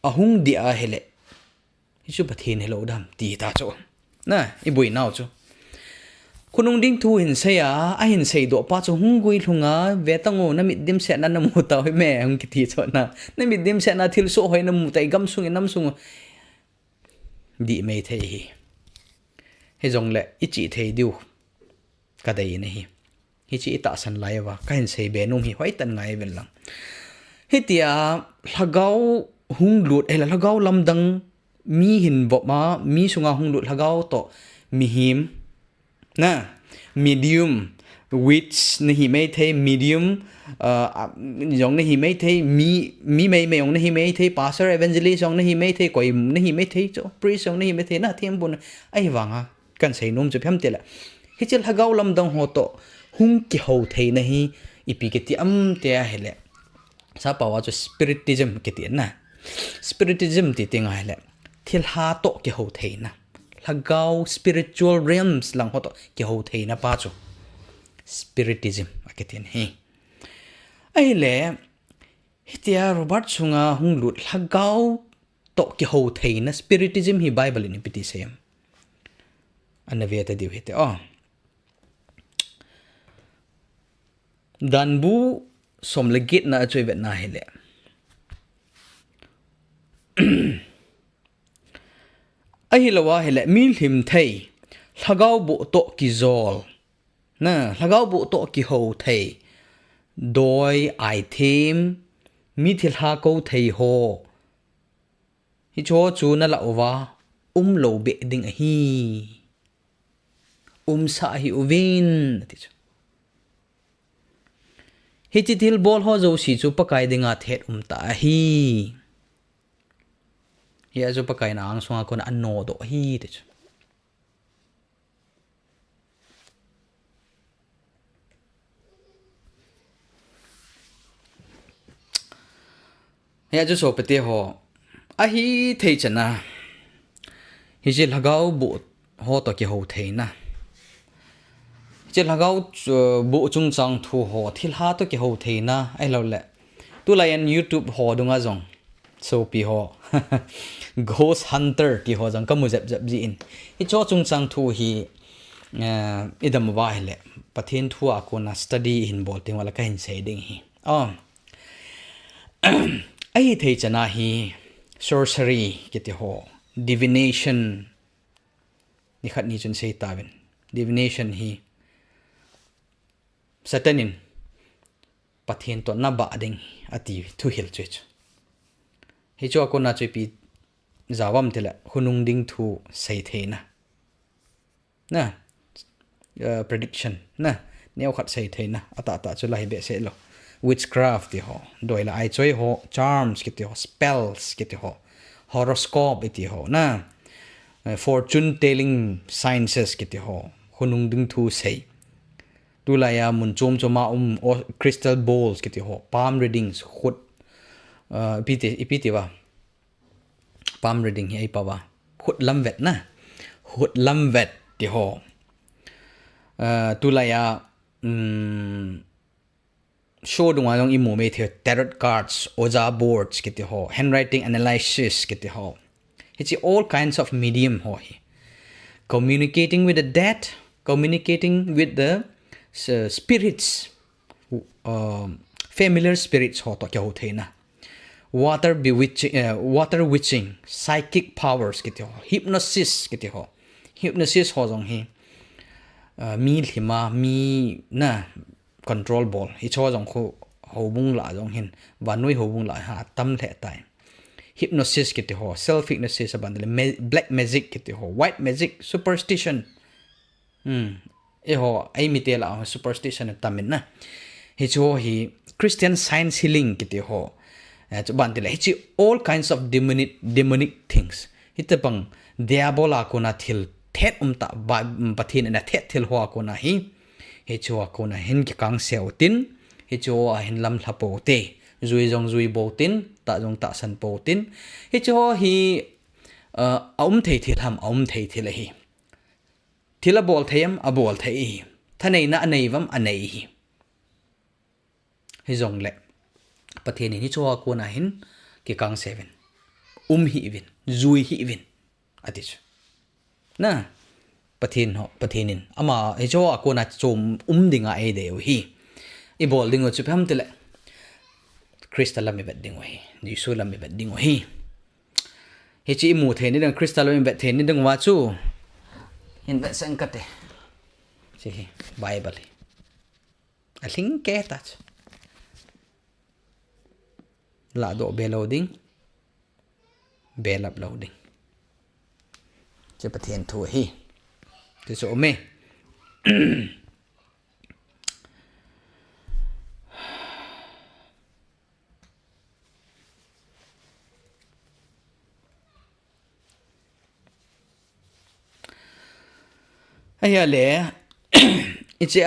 a hung di a hele hichu pathen hello dam ti ta chu na ibui nau chu khunung ding thu hin sei a hin sei do pa chu hung gui hlunga vetango na mit dim se na namu ta hoi me hung ki thi chu na mit dim se na thil so hoi na mu tai gam sung nam sung di me thei hi he jong le ichi thei diu ka dai ne hi hichi ta san lai wa ka hin sei be num hi hoi tan ngai ven lang hitia lhagaw hung lut ela lhagaw lamdang mi hin bo ma mi sunga hung lut lhagaw to mi him na medium which na hi mai the medium jong na hi mai the mi mai ong na hi mai the pastor evangelist jong na hi mai the koi na hi mai the cho priest jong na hi mai the na thiam bun ai wanga kan sei nom chu phem te la hichel lhagaw lamdang ho to hung ki ho thei na hi ipiketi am te a hele sa pawa chu spiritism ke ti na spiritism ti tinga hele thil ha to ki ho thei na lhagaw spiritual realms lang ho to ki ho thei na pa chu spiritism aketin hi ai le hitia robert chunga hung lut lhagaw to ki ho thei na spiritism hi bible ni piti sem anaveta diu hite danbu som legit na achoi vet na hele ahilawa hele mil him thei lhagaw bu to ki zol na lhagaw bu to ki ho thei doi ai them mi thil ha ko thei ho hi cho chu na la wa lo be ding a hi sa hi uvin ti chu hi chi thil bol ho zo si chu pakai dinga thet ta hi hi azu pakai na ang sunga kon anno do hi ti chu hi azu so pete ho a hi thei chana hi je lagau bu ho to ki ho thei na je lagau bu chung chang thu ho thil ha to ki ho thei na ai lo le tu lion YouTube ho dunga jong so pi ho ghost hunter ki ho jang kamu jap jap ji in hi cho chung chang thu hi idam wa hele pathen thu a ko na study in bol ting wala ka hin sei ding hi ai thei chana hi sorcery ki ti ho divination ni khat ni chun sei ta ben divination hi satanin pathen to na ba ding ati thu hil chech hi cho ko na chepi zawam tela hunung ding thu sei theina na prediction na neo khat sei theina ata chu lai be se lo witchcraft ti ho doi le ai choi ho charms ki ti ho spells ki ti ho horoscope ti ho na fortune telling sciences ki ti ho hunung ding thu sei tu la ya mun chom choma crystal balls ki ti ho palm readings khut ipiti wa palm reading hi ai pa wa khut lam vet na khut lam vet ti ho tu la ya show dunga long imu me the tarot cards oja boards ki ti ho handwriting analysis ki ti ho it's all kinds of medium ho hi communicating with the dead communicating with the spirits familiar spirits ho to kya ho theina water witching psychic powers ki ti ho hypnosis ki ti ho hypnosis ho jong hi mi lima mi na control ball hi cho jong khu hobung la jong hin wanui hobung la ha tam the tai hypnosis ki ti ho self hypnosis abandle black magic ki ti ho white magic superstition ho ai mi te la superstition tamin na hi cho hi Christian science healing ki ti ho chu ban te la hi all kinds of demonic things hi te pang diabola ko na thil thet ta ba pathin na thet thil ho ko na hi chu ko na hin ki kang seo tin hi chu a hin lam thla po te zui jong zui bo tin ta jong ta san po tin hi chu hi thei thil ham thei thil hi thila bol thayam a bol thei thanei na anei vam anei hi jong le pathen ni chu ko na hin ki kang seven hi vin zui hi vin ati na pathenin ama e jo ko na chom dinga e de hi I bol ding chu pham tele crystal mi bet ding hi jisu lam mi bet ding hi he chi mu the ni dang crystal mi bet the ni dang wa chu hin bet sang kate chi bible I think ke ta la do be loading be lap loading che pathen thu hi thì số mê ai lẽ it's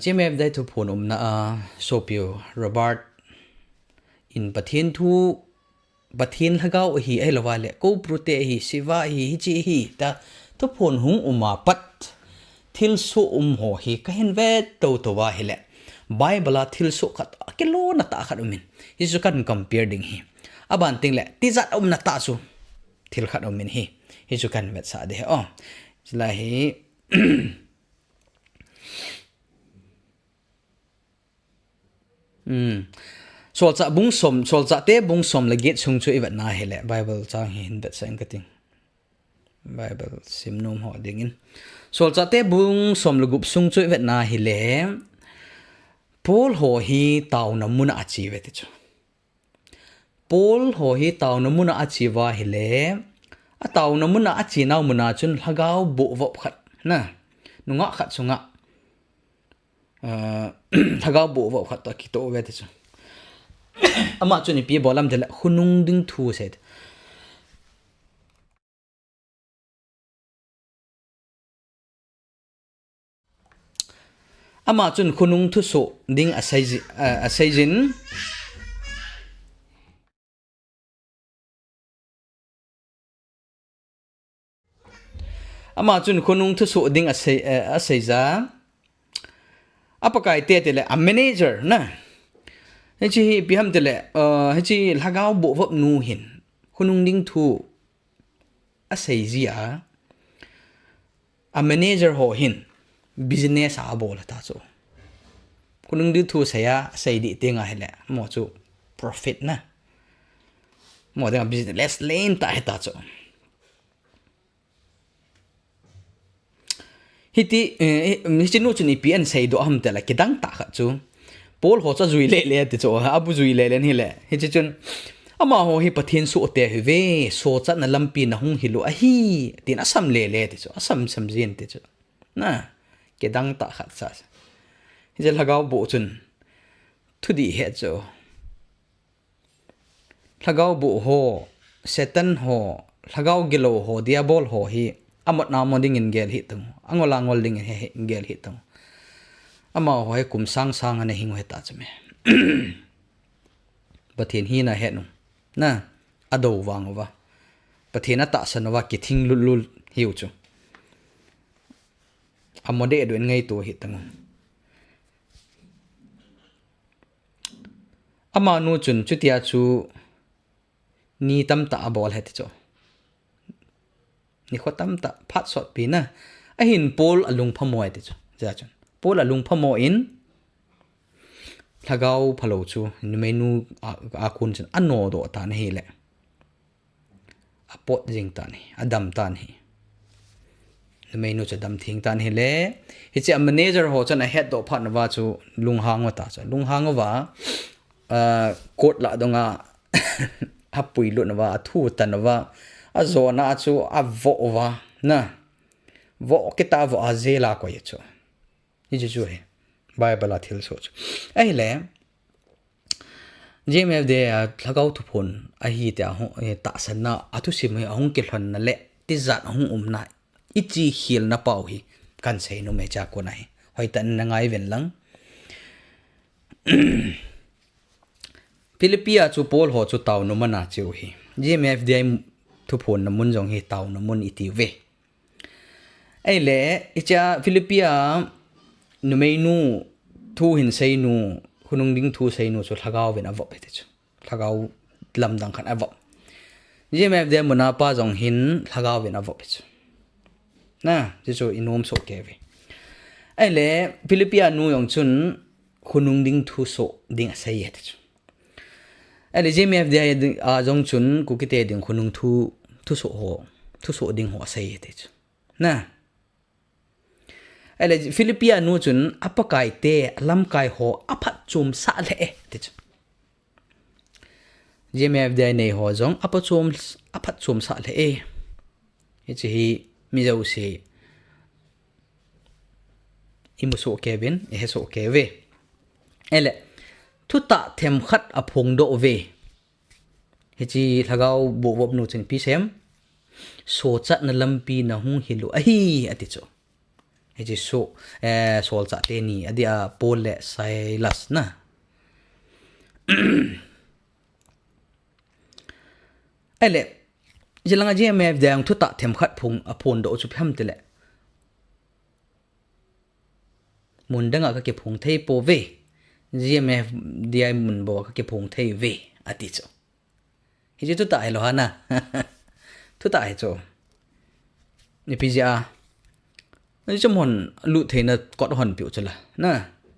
GMF dai thu phun na sopio Robert in pathen thu pathen lhagau hi ai lawa le ko prute hi siwa hi chi hi ta to phon hung pat thil so ho hi ka hen ve to wa hi le bible a thil so khat kilo na ta khat umin hi su kan compare ding hi aban ting le ti zat na ta su thil khat umin hi su kan vet sa de la hi solcha te bung som la get sung chu iwat na hele bible chang hin that sang kating bible simnum ho dingin solcha te bung som la gup sung chu iwat na hele Paul ho hi taw na muna achi ve chu Paul ho hi taw na muna achi wa hele a tàu nó muốn na chỉ nào muốn na chun lagao bộ vợ khát na nó ngã khát xuống ngã lagao bộ vợ khát ta kito về thế chứ ama chun pi bolam de la khunung ding thu set ama chun khunung thu so ding asai jin ama chun khunung thu so ding asai za Pakai te le a manager na hechi biham te le hechi lagao bo vop nu hin khunung ding thu asai zia a manager ho hin business a bol ta cho khunung ding thu saya sai di te nga hele mo chu profit na mo da business less lane ta cho hiti chinu chuni pian sei do ham tela kidang ta kha chu pol ho cha zui le te cho abu zui le len hi le hi chun ama ho hi pathen su te hi ve so cha na lampi na hung hi lo a hi tin asam le te cho asam sam jin te cho na kidang ta kha cha hi je lagao bo chun thu di he cho lagao bo ho setan ho lagao gelo ho diabol ho hi amot na mo ding in gel hi tung angola ngol ding he gel hi tung ama hoi kum sang ane hing he ta chme pathen hi na he nu na ado wang wa pathen ta sanwa ki thing lul hiu chu amode do ngai to hi tung ama nu chun chutia chu ni tam ta bol he ti chu ni khotam ta phat sot pi na a hin pol alung phamoi te chu ja chun pol alung phamo in lagao phalo chu ni menu a kun chen ano do ta na hi le a pot jing ta ni adam ta ni ni menu cha dam thing ta ni le hi che manager ho chan a head do phat na wa chu lung hang wa ta cha lung hang wa kot la donga hapui lu na wa thu ta na wa a zona chu a vo wa na vo kita vo a zela ko ye chu ni chu he bible a thil so chu ai le jmf de lagao thu phun a hi ta ho ta san na athu sim he ahung ke hlan na le ti zat ahung na ichi hil na pau hi kan sei no me cha ko nai hoi tan na ngai ven lang Philippines chu pol ho chu taw no mana chu hi jmf de thu phun na mun jong hi taw na mun iti ve ai le icha Philippines nu menu thu hin sei nu khunung ding thu sei nu chu lagao ven avop he chu lagao lamdang khan avop jmf de muna pa jong hin lagao ven avop he chu na ji chu inom so ke ve ai le Philippines nu yong chun khunung ding thu so ding sei he chu ai le jmf de a jong chun ku ki te ding khunung thu so ding ho sei he chu na ai le Philippines nu chun apakai te lam kai ho aphat chum sa le te chu jmf de nei ho jong aphat chum sa le he chi hi mi zo se imu so kevin he so keve ele thu ta them khat aphong do ve he chi lagao bo wop nu chen pi sem so chat na lampi na hung hilu a hi ati chu he chi so sol cha te ni adia pole silas na ele jilanga jmf dang thu ta them khat phung aphon do chu pham te le mun danga ka ke phung thei po ve gmf di mun bo ka ke phung thei ve ati chu hi chu ta lo hana thu ta hi chu ni pizza ni chum hon lu theina kot hon piu chala na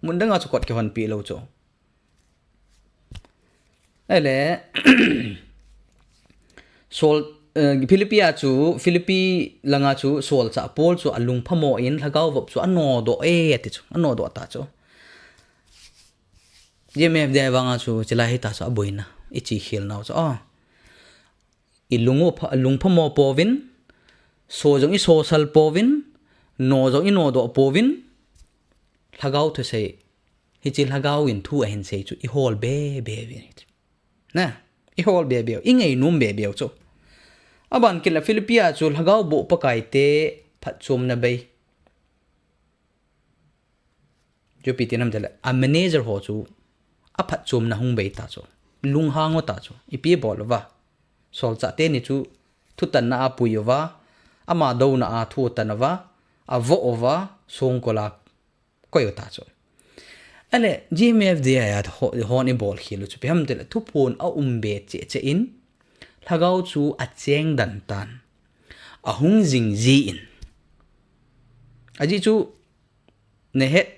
mun danga chu kot ke hon pi lo chu ele sol Philippines langa chu sol cha pol chu alung phamo in lagao vop chu ano do ati chu ano do ta chu jmf de wanga chu chila hi ta cha boina ichi khil naw cha lung phamo povin so jong I social povin no jong I no do povin LHAGAO to say hi chi LHAGAO in thu a hin sei chu I hol be na I hol be ingei num be chu aban kila Philippines chu LHAGAO bo pakai te phat chum na bei jo pitinam jala a manager ho chu a phat chum na hung bei ta chu lung hango ta chu ipi bol wa sol cha te ni chu thu tan na apu yowa ama do na a thu tan wa a vo over song kola koyo ta chu ale gmf de ya ho ni bol khilu chu pem de thu phone a umbe che in LHAGAO chu a cheng dan tan a hung jing ji in aji chu ne het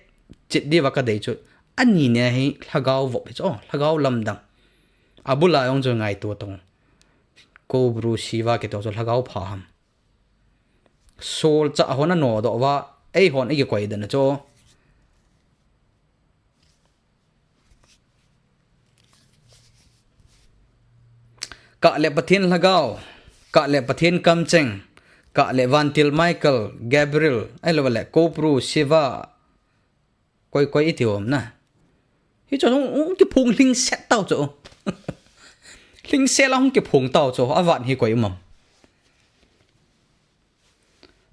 chit di wa ka dei chu ani ne hi LHAGAO vo pe chu LHAGAO lamdang abula yong chu ngai to tong ko bru siwa ke to chu LHAGAO pham sol cha hona no do wa ei hon ei koi dan chu ka le pathen LHAGAO ka le pathen kamcheng ka le vantil Michael Gabriel ai lo le ko bru siwa koi itiom na hi cho hong ki phung ling set tao cho ling set la hong ki phung tao cho awan hi koi mam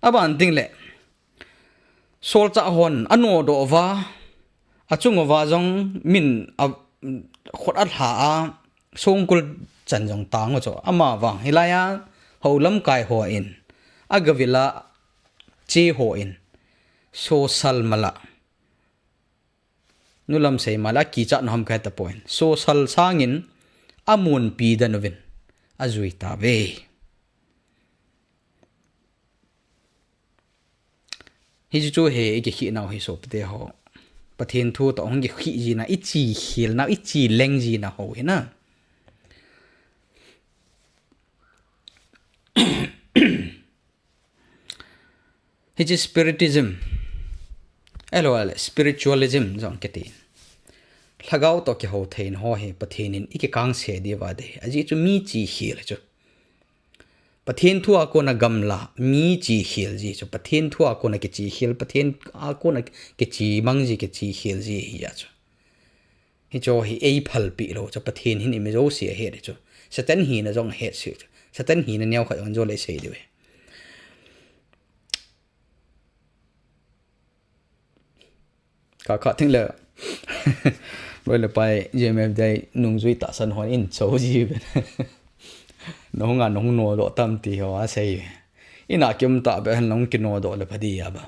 aban ding le sol cha hon ano do wa achung wa jong min a khot at ha a songkul chan jong tang cho ama wang hilaya holam kai ho in agavila chi ho in social mala nulam sei mala ki cha nam ka ta point social sangin amun pi danovin azui ta ve hi chu he ki khi naw hi so pte ho pathen thu to hong ki khi ji na ichi hil na ichi leng ji na ho na hi ji spiritism LOL spiritualism jong keti LHAGAO to ki ho thein ho he pathen in iki kang se di wa de aji chu mi chi hil chu pathen thu a ko na gamla mi chi hil ji chu pathen thu a ko na ki chi hil pathen a ko na ki chi mang ji ki chi hil ji ya chu hi cho hi ei phal pi ro chu pathen hin ime zo se he de chu satan hi na jong he su satan hi na nyaw kha on zo le sei de we cả thinh lệ rồi là bài GMF đây nung duy tạ sân hoàn in xấu gì vậy nó không ăn nó không nô độ tâm thì hóa xây in à kiếm tạ bé hắn nông kinh nô độ là phải đi à bà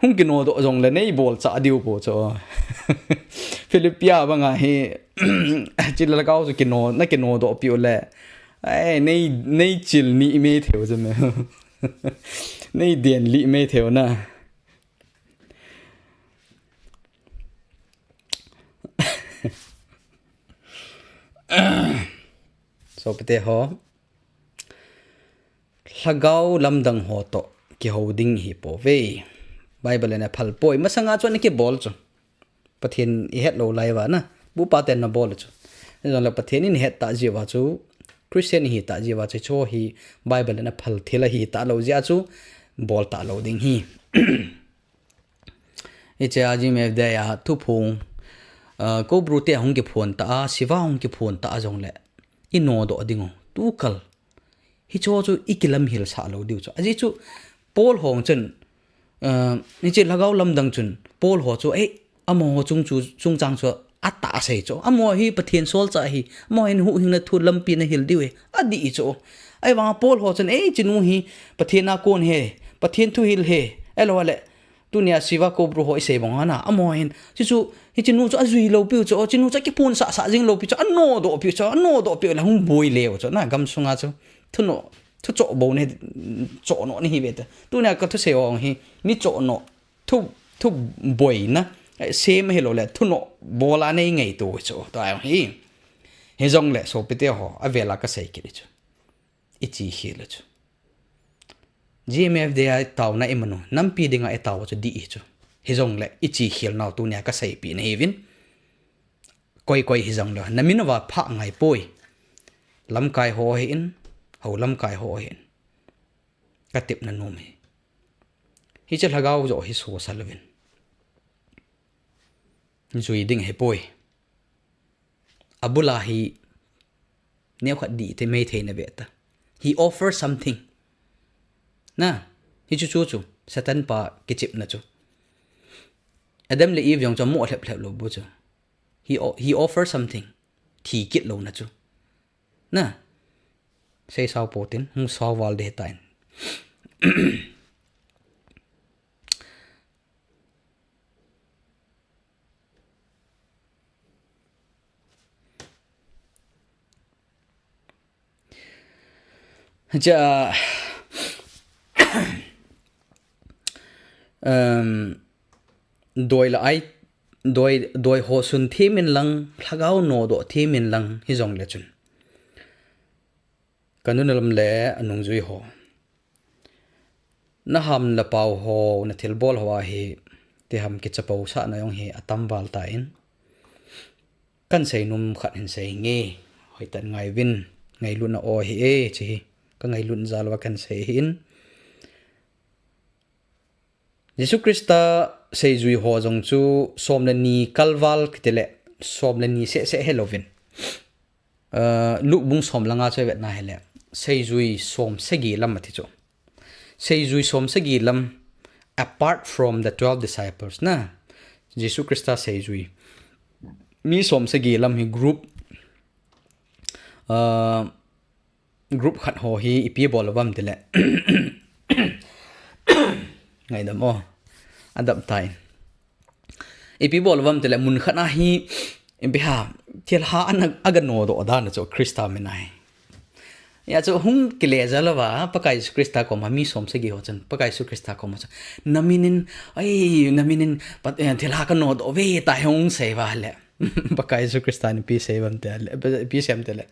không kinh nô độ dùng là nấy bol trả điều bộ cho Philippines bằng ngày chỉ là cao rồi kinh nô nó kinh nô độ biểu lệ ai nấy chịu nị mê theo rồi mà nấy điện lị mê theo na so pete ho LHAGAO lamdang ho to ki holding hi po ve bible na phal poi masanga chon ki bol chu pathen I het lo lai wa na bu pa ten na bol chu jong la pathen in het ta ji wa chu Christian hi ta ji wa chu cho hi bible na phal thila hi ta lo ja chu bol ta lo ding hi e che aji me de ya thu phung ko brute hong ki phone ta siwa hong ki phone ta jong le ino do dingo tu kal hi cho chu ikilam hil sa lo diu chu aji chu pol hong chen ni che LHAGAO lamdang chun pol ho chu e amo ho chung chang chu ata sei chu amo hi pathen sol cha hi mo hin hu hing na thu lampi na hil diu e adi chu ai wa pol ho chen e chinu hi pathen na kon he pathen thu hil he elo le tunia siwa ko bro hoi se bang ana amo hin chu hi chinu chu azui lo pi chu chinu cha ki pun sa jing lo pi chu anno do pi la hung boi le chu na gam sunga chu thuno thu cho bo ne cho no ni hi ve ta tunia ka thu se ong hi ni cho no thu boi na same he lo le thuno bola nei ngai to chu to ai hi he jong le so pi te ho avela ka sei ki chu ichi hi le chu GMF de ai taw na imanu nampi dinga e taw chu di chu hizong le ichi khil naw tu nya ka sei pi na hevin koi hizong lo namin wa pha ngai poi lam kai ho he in hầu lâm kai ho hen ka tip na nom hi chal hagau zo hi so salvin zui ding he poi abula hi neo khat di te me the na beta he offers something na hi chu satan pa ke chip na chu adam le eve yong chamu thlep thlep lo bu chu he offers something thi kit lo na chu na sei sao potin hu sao wal de tain ja doi le ai doi ho sun themin lang lhagau no do themin lang hi jong le chun kanun lam le anung zui ho na ham la pau ho na thil bol ho hi te ham ki chapau sa na yong hi atam wal ta in kan sei num khat hin sei nge hoi tan ngai win ngai lu na o hi e chi ka ngai lun zalwa kan sei hin Jesus Christa sei zui ho jong chu som le ni kalwal kitele som le ni se helovin lu bung som langa che vet na hele sei zui som segi lam mathi chu sei zui som segi lam apart from the 12 disciples na Jesus Christa sei zui mi som segi lam hi group khat ho hi ipi bolawam tele ngai dam o adam tai ipi bolawam tele mun khana hi imbiha thil ha an agano do da na cho Krista menai ya cho hung kile zalawa pakai Krista ko ma mi som se gi ho chan pakai Krista ko ma naminin pat thil ha ka no do ve ta hung se wa le pakai Krista ni pi se bam te pi sem te le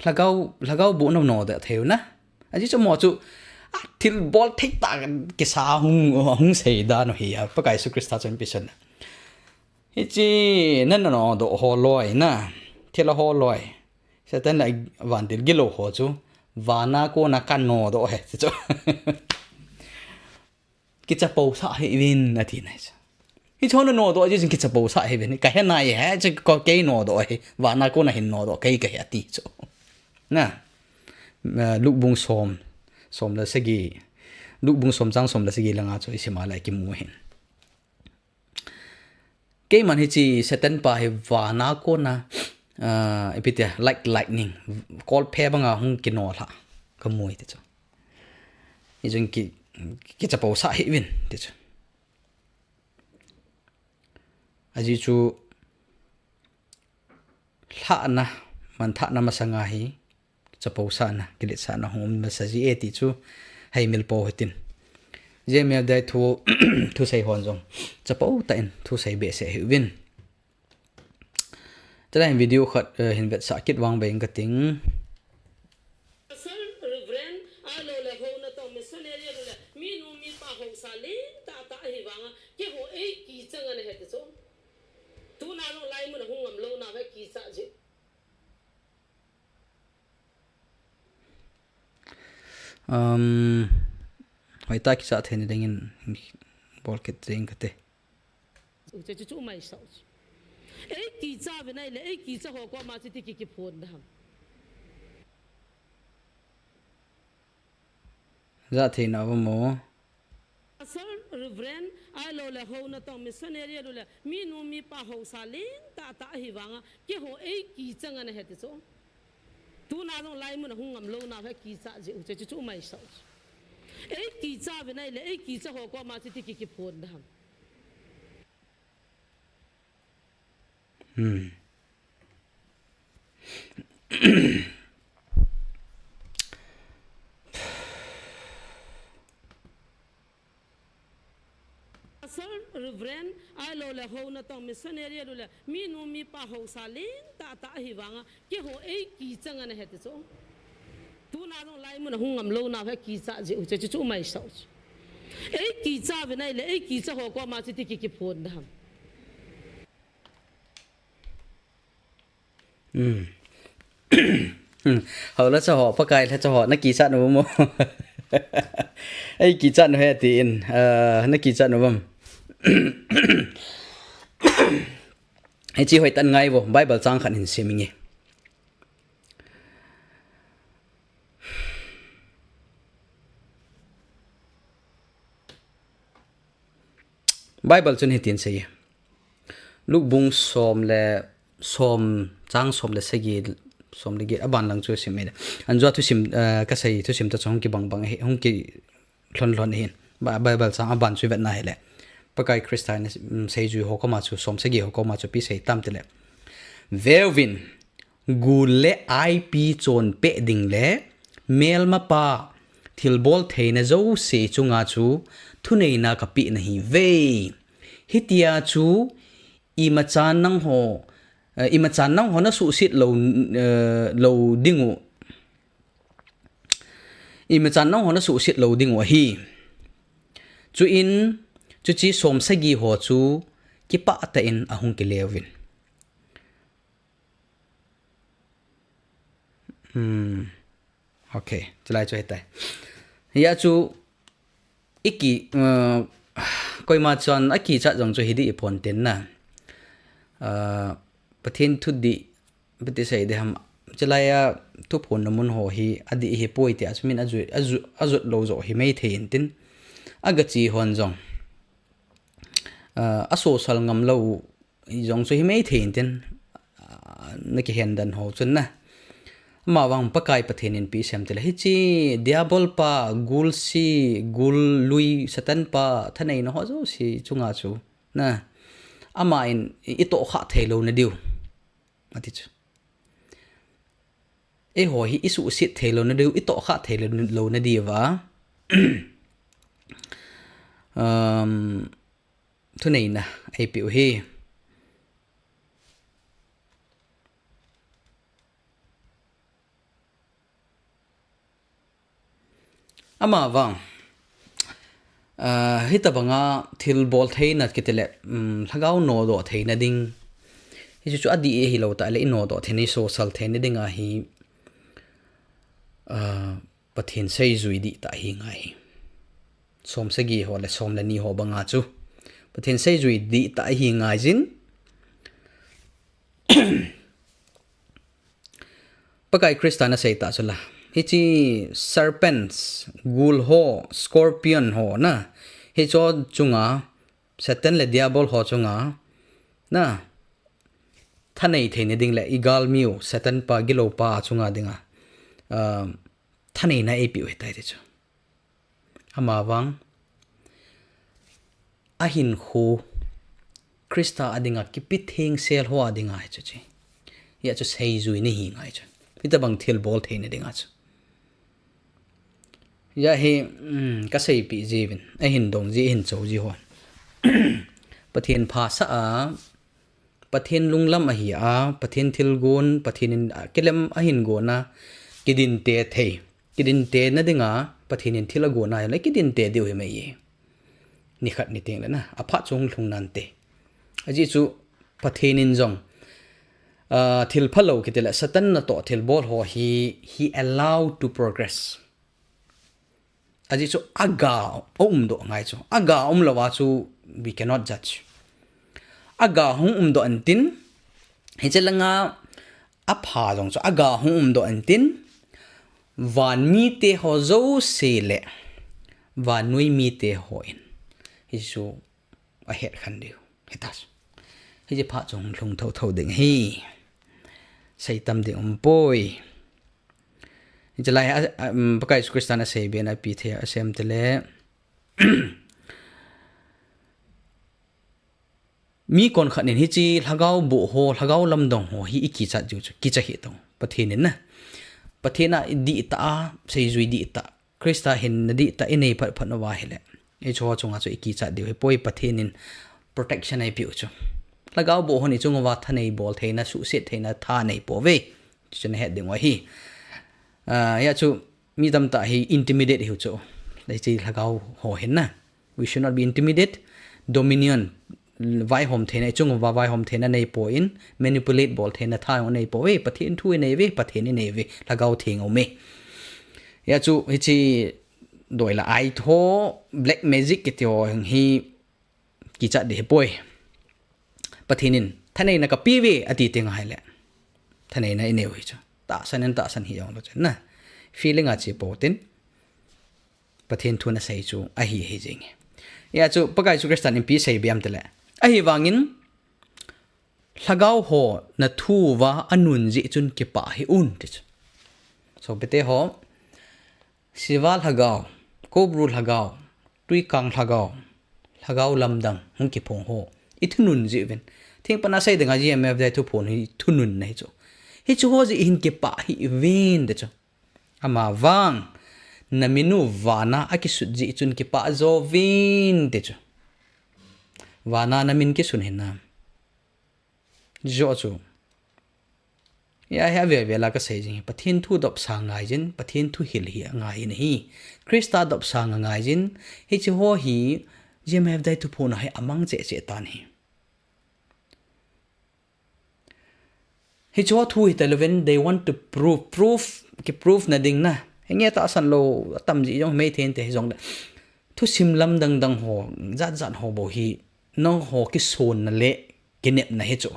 lagau bu no da theu na aji cho mo chu thil bol thik ta ke sa hung sei da no hi pakai Krista chan pi san hi chi nan no do ho loi na thil ho loi se tan lai van til gilo ho chu wana ko na kan no do he chu ki cha po sa hi win na thi nai hi chon no do ji ki cha po sa hi win ka he nai he chi ko ke no do he wana ko na hin no do ke ke ati chu na luk bung som la segi luk bung som chang som la segi langa chu isima lai ki mu hin ke man hi chi satan pa hi wana ko na epite like lightning call phe banga hung ki no la ka mui te chu i jung ki cha po sa hi win te chu aji chu hla na man tha na masanga hi chapo sa na kilit sa na hom masaji eti chu hay mil po hitin je me dai thu sei hon jong chapo ta in thu sei be se win tala in video khat hin vet sa kit wang beng ka ting asal reverend alo le ho na to missionary le mi nu mi pa ho sa le ta hi wanga ke ho e ki chang an he te so tu na no lai mu na hung am lo na ve ki sa je hoi ta ki sa then dengin bol ket tring kate che chu mai sa e ki cha ve nai le e ki cha ho ko ma chi ti ki phon dam za the na mo asal reverend alo le ho na to missionary le mi nu mi pa ho sa le ta hi wanga ke ho e ki chang an he te so tu na no lai mu na hung am lo na ve ki cha je che chu mai sa e ki cha ve nai le e ki cha ho ko ma chi ti ki phon dam asal reverend alo le ho na to missionary le mi nu mi pa ho sa le ta hi wanga ke ho e ki chang an he te so tu na no lai mu na hung am lo na ve ki cha je che chu mai sa e ki cha ve nai le e ki cha ho ko ma chi ti ki phon dam hầu là cho họ Pakai là cho họ nó kỳ chặt nó bông ấy kỳ chặt nó hay tiền nó kỳ chặt nó bông ấy chỉ hỏi tận ngay vô Bible trang khẩn hình xem mình Bible chân hết tiền xây lúc bung som trang som le xây som le aban lang chu sim an zo thu sim ka sei thu sim ta chong ki bang bang he hong ki lon hin ba Bible sang aban chu vet na hele Pakai Christian sei ju ho ko ma chu som sei ho ko ma chu pi sei tam te le Velvin gule IP chon pe ding le mail ma pa thilbol theina zo se chunga chu thunei na ka pi na hi ve hitia chu imachan nang ho na su sit lo dingu imachan nang ho na su sit lo dingu hi chu in chu chi som sagi ho chu ki pa ta in ahung ki levin okay chalai chu hetai ya chu iki koi ma chon aki cha jong chu hidi phone ten na pathen thu di bati sai de ham chalaya tu phone namun ho hi adi hi poi te asmin aju lo zo hi mai thein tin aga chi hon jong a social ngam lo jong chu hi mai thein tin na ki hen dan ho chun na ma wang Pakai pathen in pi sem tel hi chi diabol pa gul si gul lui satan pa thanai no ho zo si chunga chu na ama in ito kha thelo na diu ati chu e ho hi isu sit thelo na diu ito kha thelo na diwa thunei na ai pi hi ama wang hita banga thil bol theina kitele lhagau no do theina ding hi chu adi e hi lo ta le no do theni social theina dinga hi pathen sei zui di ta hi ngai som sagi ho le som la ni ho banga chu pathen sei zui di ta hi ngai jin Pakai Christiana sei ta chula hichi serpents gul ho scorpion ho na hi cho chunga satan le diabol ho chunga na thanei theine ding le igal miu satan pa gilo pa chunga dinga thanei na epi oi tai chu ama wang ahin khu Krista adinga kipit heng sel ho adinga chu chi ya chu sei zui ni hi ngai chu ita bang thil bol theine dinga chu ya he ka sei pi jivin a hin dong ji hin chou ji hon pathen pha sa a pathen lunglam a hi a pathen thilgun pathen kelem a hin go na kidin te thei kidin te na dinga pathen in thila go na le kidin te deu he mai ni khat ni teng le na a pha chung thung nan te aji chu pathen in jong thil phalo kitela satan na to thil bol ho he allowed to progress aji chu aga do ngai chu aga lawa chu we cannot judge aga do antin hichelanga apha jong chu aga do antin van mi te ho zo sele van nui mi te hoin hi chu a het khan diu hetas hi je pha jong lung tho ding hi sai tam ding poi jalai Pakai Christiana sei ben a pi the asem tele mi kon khanin hi chi lhagau bu ho lhagau lamdong ho hi iki cha ju ki cha hi to pathen na pathena di ta sei zui di ta Krista hin na di ta inei phat phat na wa hele e cho chunga chu iki cha de poi pathenin protection ai pi chu lhagau bu ho ni chunga wa thanei bol theina su set theina tha nei po ve chen he ding wa hi ya chu mi dam ta hi intimidate hi chu le chi lhagau ho hen na we should not be intimidate dominion vai hom the này chung vai hom the này po in manipulate bol the na thai này po pathen thu này ve pathen này ve lagao thing au me ya chu hi chi doi la ai tho black magic ke tio hi ki cha de poi pathenin thanei na ka pi ve ati teng hai le thanei na ine wi chu ta san hi yong lo chen na feeling a chi po tin pathen thu na sai chu a hi he jing ya chu pakai chu kristan in pi sei biam tele a hi wangin lhagao ho na thu wa anun ji chun ke pa hi un ti so bete ho siwal lhagao kobru lhagao tui kang lhagao lamdang hung ki phong ho ithunun ji ven thing pana sai de nga ji mf dai thu phon hi thunun nei chu hi chu ho ji hin ke pa hi vin de chu ama wang naminu wana akisut ji chun ki pa zo vin de chu wana namin ki sun hin nam jo chu ya ha ve la ka sei jing pathin thu dop sa ngai jin pathin thu hil hi ngai in hi krista dop sa ngai jin hi chu ho hi jmf dai tu phone hai amang che tan hi hi chu thu hi televen they want to prove na ding na nghe ta san lo tam ji jong me then te jong da thu sim lam dang ho zat ho bo hi no ho ki son na le kinep na he chu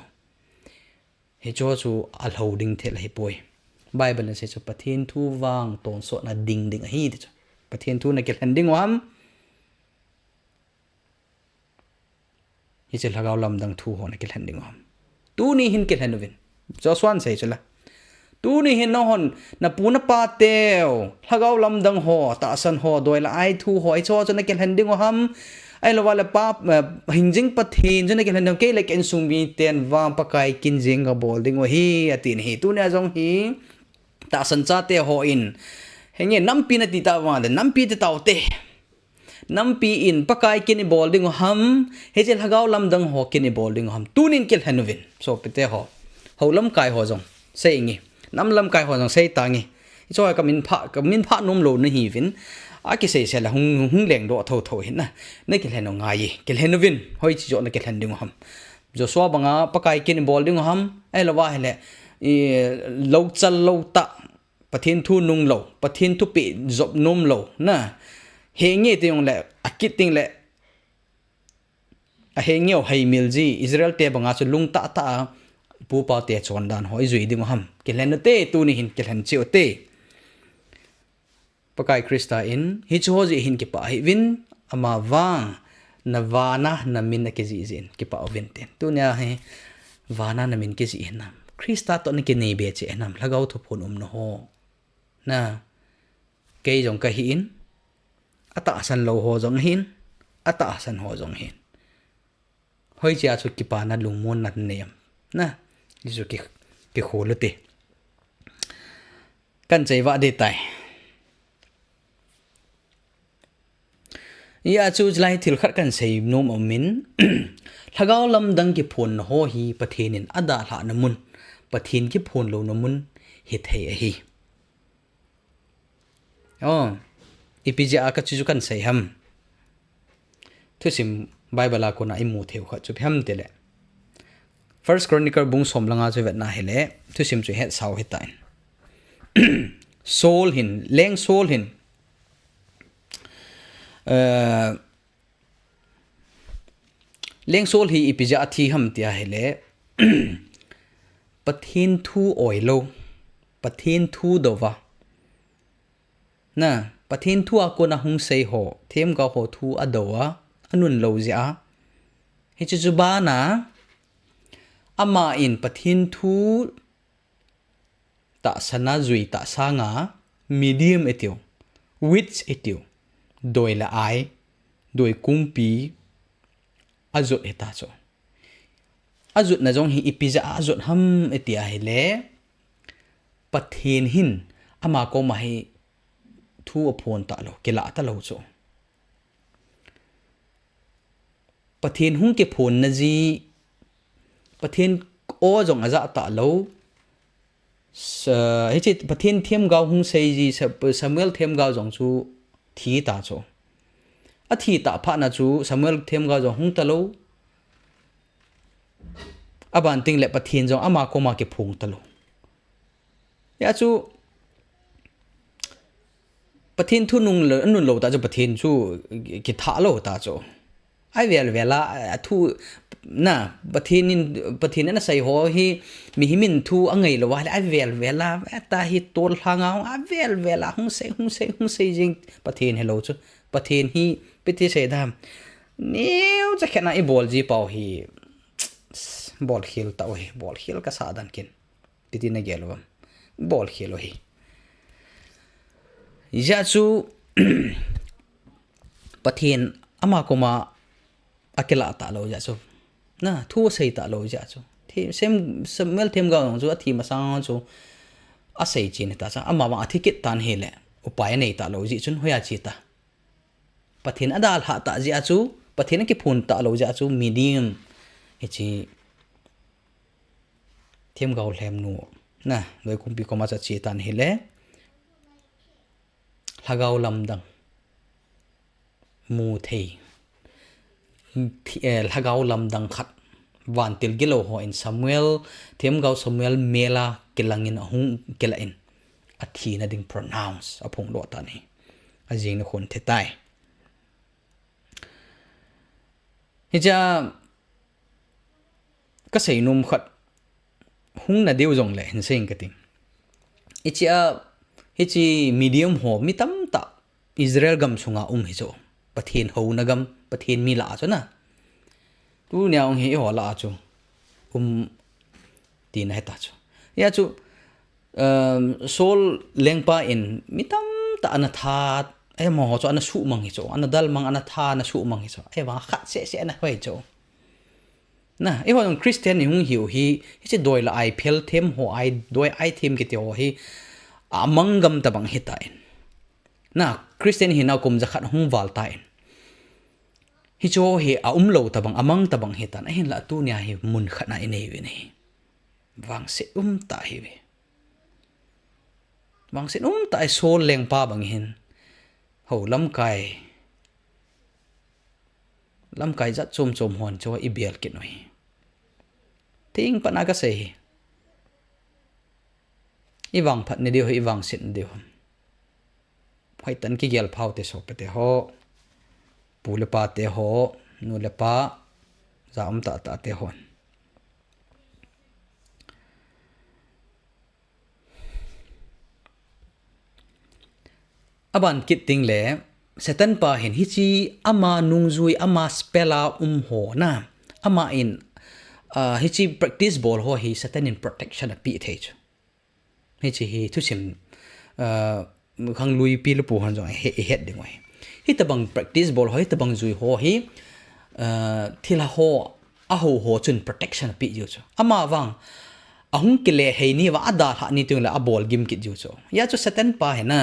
he chu al holding the lai poi bible se chu pathin thu wang ton so na ding hi de chu pathin thu na ke handing wam hi che lhagao lamdang thu ho na ke handing wam tu ni hin ke hanovin jo swan se chula tu ni hin no hon na puna pa teo lhagao lamdang ho ta san ho doi la ai thu ho ai cho na ke handing wam ai lo wala pa hingjing pathin jana ke handang ke like en sung bi ten wam pakai kin jing ga bol ding hi atin hi tu na jong hi ta san cha te ho in henge nampi na ti ta wa de nampi te taw te nampi in pakai kin bol ding ham he je lhagao lamdang ho kin bol ding ham tunin kel hanovin so pete ho holam kai ho jong sei ngi nam lam kai ho jong sei ta ngi cho ka min pha num lo na hi vin a ki sei se la hung leng do tho hin na ne kel heno ngai kel hanovin hoi chi jo na kel handing ham jo so banga pakai kin bol ding ham ai lo wa hele lo chal lo ta pathin thu nung lo pathin thu pi job num lo na he nge te yong le akit ting le a he ngeo hai mil ji israel te banga chu lung ta pu pa te chon dan hoi zui ding ham kelen te tu ni hin kelen chi te pakai krista in hi chu ji hin ki pa hi vin ama wang na wana na min na ke ji jin ki pa ovin ten tu nya he wana na min ke ji nam krista to ni ke nei be che nam lagau thu phon no ho na ke jong ka hi in ata san lo ho jong hin ata san ho jong hin hoi cha chu ki pa na lungmon na nem na lisu ki kholote kan cheiwa de tai ya chu jlai thil khat kan sei nom omin lhagao lamdang ki phon ho hi pathenin ada hla namun pathin ki phon lo namun hi thei a hi ipija aka chu kan sei ham thusim bible ko na imu theu kha chu ham tele first chronicle bung som langa chu vet na hele thusim chu het saw hetain soul hin leng soul hin leng soul hi ipija thi ham tia hele pathin thu oilo pathin thu dowa na pathin thu a ko na hung sei ho them ga ho thu adowa anun lo ja hi chu ba na ama in pathin thu ta sana zui ta sanga medium etio which etio doi la ai doi kumpi azot eta cho azut na jong hi ipiza azut ham etia hele pathin hin ama ko ma hi thu phon ta lo kela ta lo cho pathin hung ke phon na ji pathin o jong aza ta lo he chi pathin them gao hung sei ji samuel them gao jong chu thi ta cho a thi ta pha na chu samuel them gao jong hung ta lo aban ting le pathen jong ama ko ma ke phung talo ya chu pathen thu nung le nun lo ta chu pathen chu ki tha lo ta chu ai vel vela thu na pathen na sai ho hi mi himin thu angai lo wa ai vel vela ta hi tol hanga a vel vela hung se jing pathen hello chu pathen hi piti se dam neu cha khana ibol ji pau hi bol khel ta oi bol khel ka sa dan kin piti na gelwam bol khelo hi ya chu pathen ama koma akela ta lo ja chu na thu sei ta lo ja chu thi sem mel them ga chu athi ma sang chu a sei chin ta cha ama wa athi kit tan hele upai nei ta lo ji chun hoya chi ta pathen adal ha ta ji a chu pathen ki phun ta lo ja chu medium he chi them ga hlem nu na loi kumpi koma cha chi tan hele LHAGAO LAMDANG mu thei LHAGAO LAMDANG khat van til gilo ho in Samuel them gau Samuel mela kilangin ahung kilain athi na ding pronounce apong lo ta ni ajing na khon the tai hija ka sei num khat hung na deu jong le hin sing ka ting ichia hichi medium ho mi tam ta Israel gam sunga hi cho pathen ho na gam pathen mi la cho na tu nya ong hi ho la cho ti na ta cho ya chu sol lengpa in mi tam ta ana tha ai mo cho ana su mang hi cho ana dal mang ana tha na su mang hi cho ai wa khat se na hoi cho na ai ho Christian ni hung hiu hi chi doi la ai phel them ho ai doi ai them ki te ho hi amangam tabang hitain na Christian hi na kum zakhat hung wal tain hi cho hi a lo tabang amang tabang hitan a hin la tu nya hi mun khana ine wi nei wang se ta hi we wang se ta sol leng pa bang hin ho lam kai zat chom hon cho i bel ki noi ting pa na ka se iwang phat ne dio iwang sin dio phai tan ki gel phau te so pete ho pule pa te ho nu le pa za ta te hon aban kit ting le setan pa hin hi chi ama nungzui ama spella ho na ama in hi chi practice ball ho hi setan in protection a pi the hi chi hi thu sim khang lui pi lu pu han jong he het ding wai hi tabang practice ball ho hi tabang zui ho hi thila ho a ho chun protection pi ju cho ama wang ahung kile he ni wa ada ha ni tung la a ball game ki ju cho ya chu setan pa he na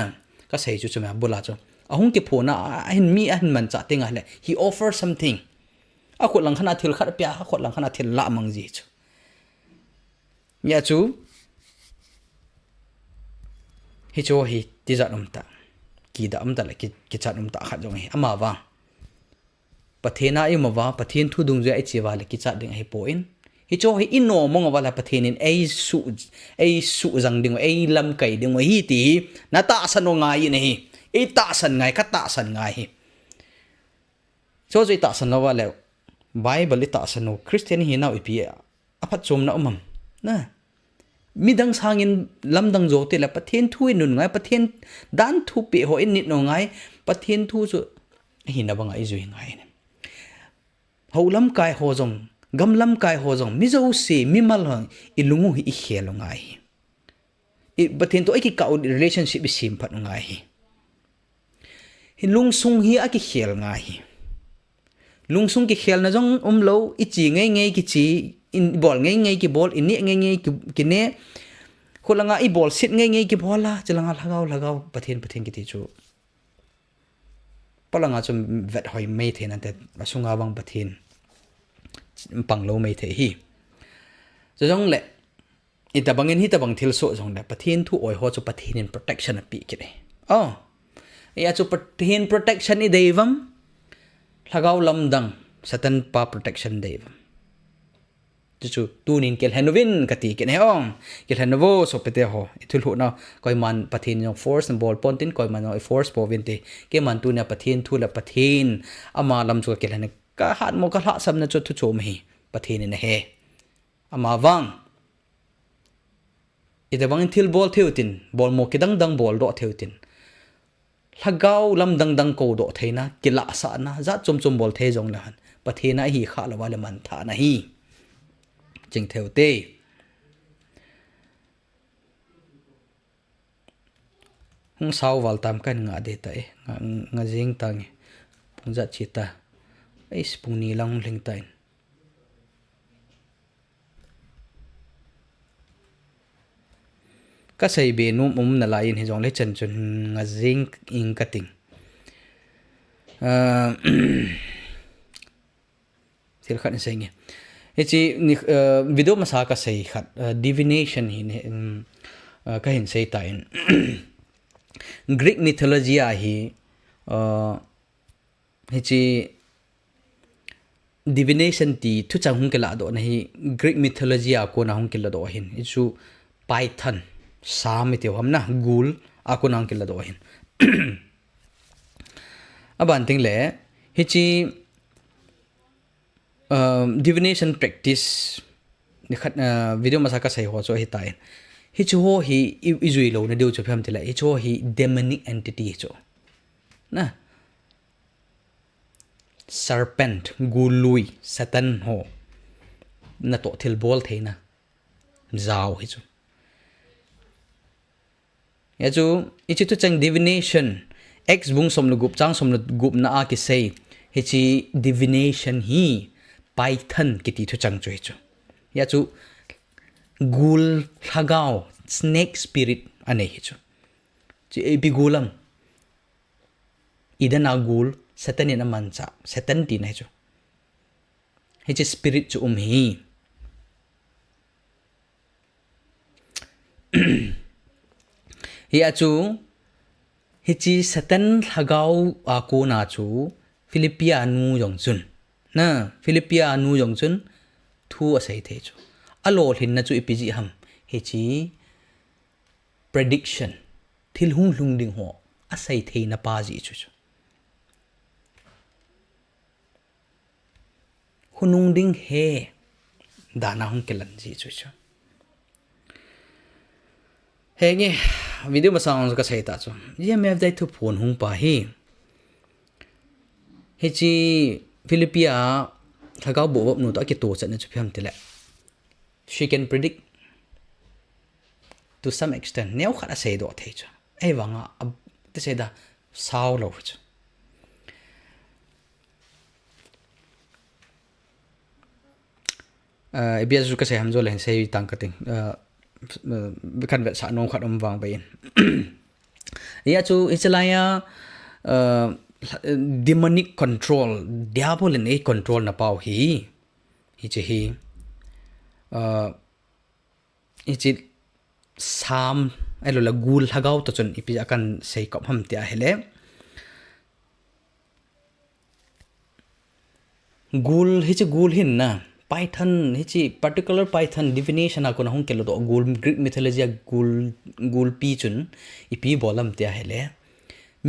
ka sei chu chuma bula cho ahung ki phona hin mi an man cha tinga le he offer something a khot lang khana thil khat pya a khot lang khana thil la mang ji chu ya chu hi cho hi ti za ta ki da ta le ki chat ta khat jong hi ama wa pathena i ma wa pathen thu dung je ai chi wa le ki chat ding hi po in hi cho hi ino mong wa la pathen in ai su jang ding ai lam kai ding hi ti na ta san no ngai ni ai ta san ngai ka ta san ngai hi cho zoi ta san wa le bible ta san no Christian hi na ipi aphat chom na umam na midang sangin lamdang zo te la pathen thu in nun ngai pathen dan thu pe ho in nit no ngai pathen thu chu hi na banga i zui ngai ne ho lam kai ho jong gam lam kai ho jong mi zo se mi mal hang ilungu hi i khelo ngai i pathen to ai ki ka relationship i sim phat ngai hi lung sung hi a ki khel ngai hi lung sung ki khel na jong lo i chi ngai ki chi in ball ngai ki ball in ngai ki ne khulanga i ball sit ngai ki bola chalanga lhagao pathen ki ti chu palanga chum vet hoi mai the na te asunga bang pathen panglo mai the hi jong le i tabangin hi tabang thil so jong le pathen thu oi ho chu pathen in protection a pi ki ne ya chu pathen protection i devam LHAGAO LAMDANG satan pa protection devam chu tu nin kel henovin kati ken heong kel henovo so pete ho ithul hu na koi man pathin yong force and ball pontin koi man no force povin te ke man tu na pathin thu la pathin ama lam chu kel hen ka hat mo ka ha sam na chu thu chom hi pathin ne he ama wang ite wang thil ball theutin ball mo kidang dang ball do theutin LHAGAO LAMDANG ko do theina kila sa na za chom bol the jong lahan pathena hi kha lawa le man tha na hi ching theute hung saw wal tam kan nga de ta e nga jing tang pungza chita ai spuni lang ling tain ka sei be num na lain hi jong le chen chun nga jing ing kating sil khat sei nge echi video ma sa ka sei khat divination hi ka hin sei ta in Greek mythology a hi echi divination ti thu chang hung kela do na hi Greek mythology a ko na hung kela do hin ichu python sam ite hamna gul a ko nang kela do hin aban ting le hichi divination practice ni khat video masaka sai ho cho hi tai hi chu ho hi izui lo na deu chu pham tila hi chu hi demonic entity chu na serpent gului satan ho na to thil bol theina zao hi chu ya chu ichi tu chang divination ex bung som lu gup chang som lu gup na a ki sei hi chi divination hi python kiti thu chang choi chu ya chu gul LHAGAO snake spirit ane hi chu chi epigulam idana gul satan ina mancha satan ti na chu hi chi spirit chu hi hi chu hi chi satan LHAGAO a ko na chu Philippines yong chun na Philippines yong chun thu asai the chu alo hin na chu ipiji ham hi chi prediction thil hung lung ding ho asai the na pa ji chu hunung ding he dana hung kelan ji chu he nge video ma sang ka sai ta chu mf dai thu phone hung pa hi he chi Philippines LHAGAO bo nu to ki to chan na chu pham tile she can predict to some extent neu khara sei do the chu ai wanga te sei da saw lo chu bia zu ka sei ham zo len sei tang ka ting kan vet sa nong khat om wang bain ya chu ichalaya demonic control diabol in a control na pau hi che hi ichi sam elo la gul LHAGAO to chon ipi akan sei kop ham tia hele gul hi che gul hin na python hi chi particular python divination akon hong kelo do gul Greek mythology gul pi chun ipi bolam tia hele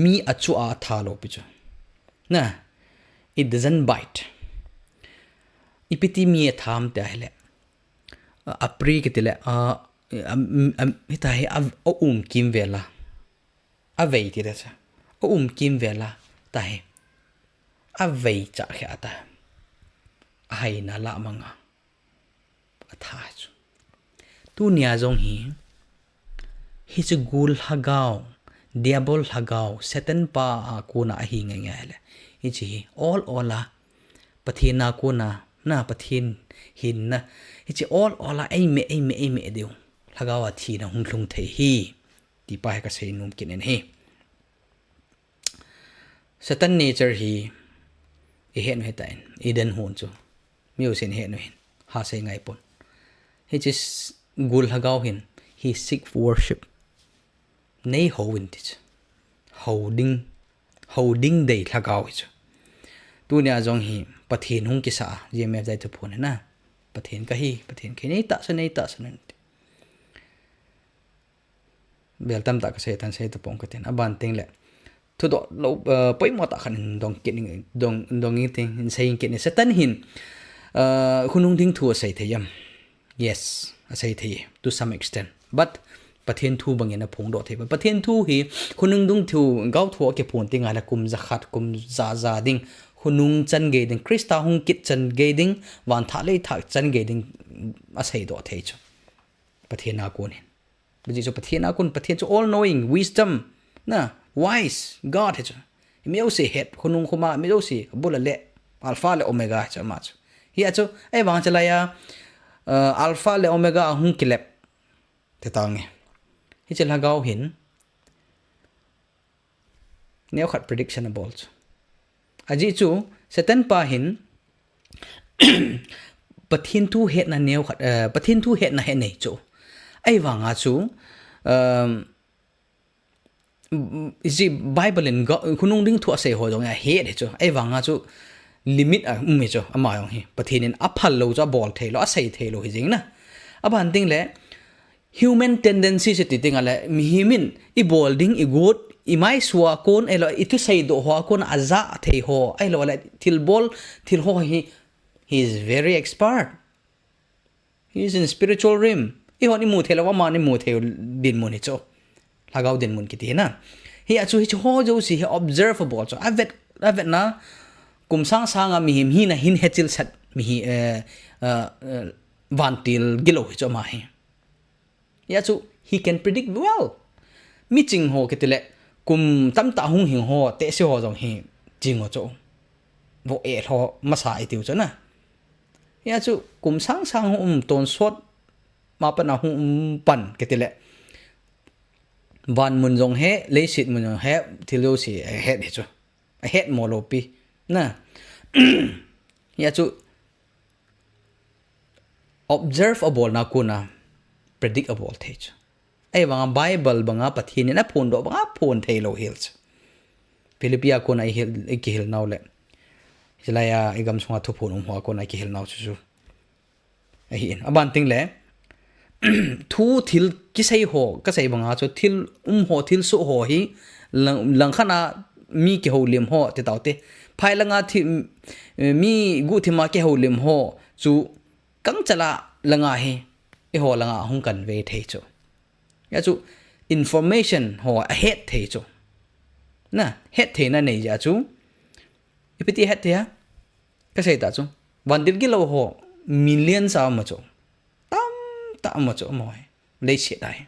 mi achu a thalo pi chu na it doesn't bite ipiti mi tham tia hele apri kitile hitai kim vela avei ti da cha kim vela tai avei cha kha ta ai na la manga atha chu tu nia jong hi chu gul LHAGAO diabol LHAGAO satan pa ko na hi nge nge le hi chi all ola pathina ko na pathin hin na hi chi all ola ai me deu LHAGAO a thi na hung thlung thei hi ti pa ka sei num kin en hi satan nature hi e hen he tain eden hon chu miu sin he no hin ha sei ngai pon he is gul LHAGAO hin he seek worship nei ho win ti holding dei LHAGAO chu tu nya jong hi pathin hung ki sa gmf dai thu phone na pathen ka hi pathen ke nei ta san bel tam ta ka se tan se ta pong ka ten aban ting le thu do lo poi mo ta khan dong kin dong ing ting in saying kin se tan hin khunung ding thu sai theyam yes a sai thei to some extent but pathen thu bangin a phong do thei pathen thu hi khunung dung thu gau thu ke phon tinga la kum za khat kum za ding khunung chan ge ding krista hung kit chan ge ding wan tha le tha chan ge ding a sai do thei chu pathen a kon hin bi chu pathen a kon pathen chu all knowing wisdom na wise god he chu mi au se het khunung khuma mi au si bula le alpha le omega cha ma chu hi a chu ai wang chala ya alpha le omega hung kilep te tang hi chel hagau hin neo khat predictionable chu aji chu satan pa hin pathin tu het na neo khat pathin tu het na he nei chu ai wanga chu isi bible in khunung ding thu ase ho jong ya he de chu ai wanga chu limit a mi chu ama yong hi pathin in aphal lo cha bol thelo asai thelo hi jing na aban ting le human tendency se ti ting ale mi himin I bolding I good I mai suwa kon elo itu sai do ho kon aza thei ho ai lo la til bol til ho he is very expert. He is in spiritual realm. I ho ni mu thelo wa ma ni mu thel din mu ni cho lagau din mun ki ti na hi achu hi ho jo si he observable cho avet na kum sang sanga mi him hi na hin hechil sat mi hi vantil gilo hi cho ma hi ya chu he can predict well mi ching ho ketile kum tam ta hung hing ho te se ho jong hi jing ho cho vo e ho masa I tiu cho na ya chu kum sang ho ton sot ma pa na hung pan ketile van mun jong he le sit mun jong he thilo si he de chu a het mo lo pi na ya chu observable na kuna predictable the chu ai wanga bible banga pathin na phone do banga phone thelo hills philipia ko na hil ki hil naw le hilaya igam sunga thu phone ho ko na ki hil naw chu ai hin aban ting le thu thil ki sei ho ka sei banga chu thil ho thil su ho hi lang khana mi ki ho lim ho te tawte phai langa thi mi gu thima ki ho lim ho chu kang chala langa hi e ho langa hung kan ve thei chu ya chu information ho ahead thei chu na head thei na nei ja chu ipiti head thea ka sei ta chu bandil gi lo ho millions sa ma chu ta ma chu moi lấy chuyện này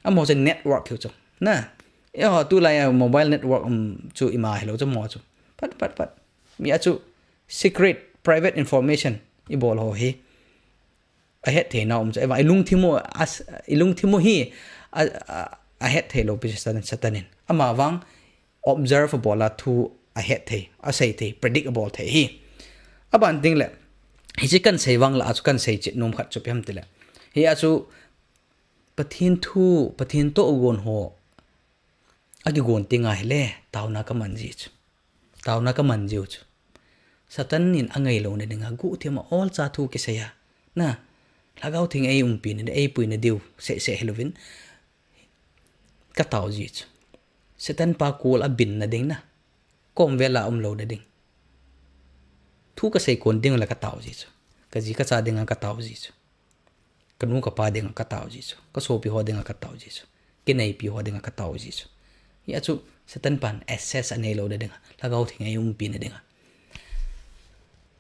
amo trên network kiểu chung na e ho tu lai mobile network chu ima hello chu mo chu pat mi a chu secret private information I bol ho hi a het the na chu eva ilung thimo hi a het the lo pi satanin ama wang observable la thu a het the a sei the predictable the hi aban ting le hi chi kan sei wang la chu kan sei chi nom khat chu pem ti le hi a chu pathin to gon ho agi gon tinga hele tauna ka manji chu tauna ka manjiu chu satan nin angai lo ne dinga gu thema all cha thu ke seya na lagau thing ei umpi ne ei pui ne diu se helovin ka tau ji chu satan pa kul a bin na ding na kom vela lo de ding thu ka sei kon ding la ka tau ji chu ka ji ka cha dinga ka tau ji chu kanu ka pa denga ka tau ji chu ka so pi ho denga ka tau ji chu ke nei pi ho denga ka tau ji chu ya chu satan pan access anei lo de denga lagau thing ai pi ne denga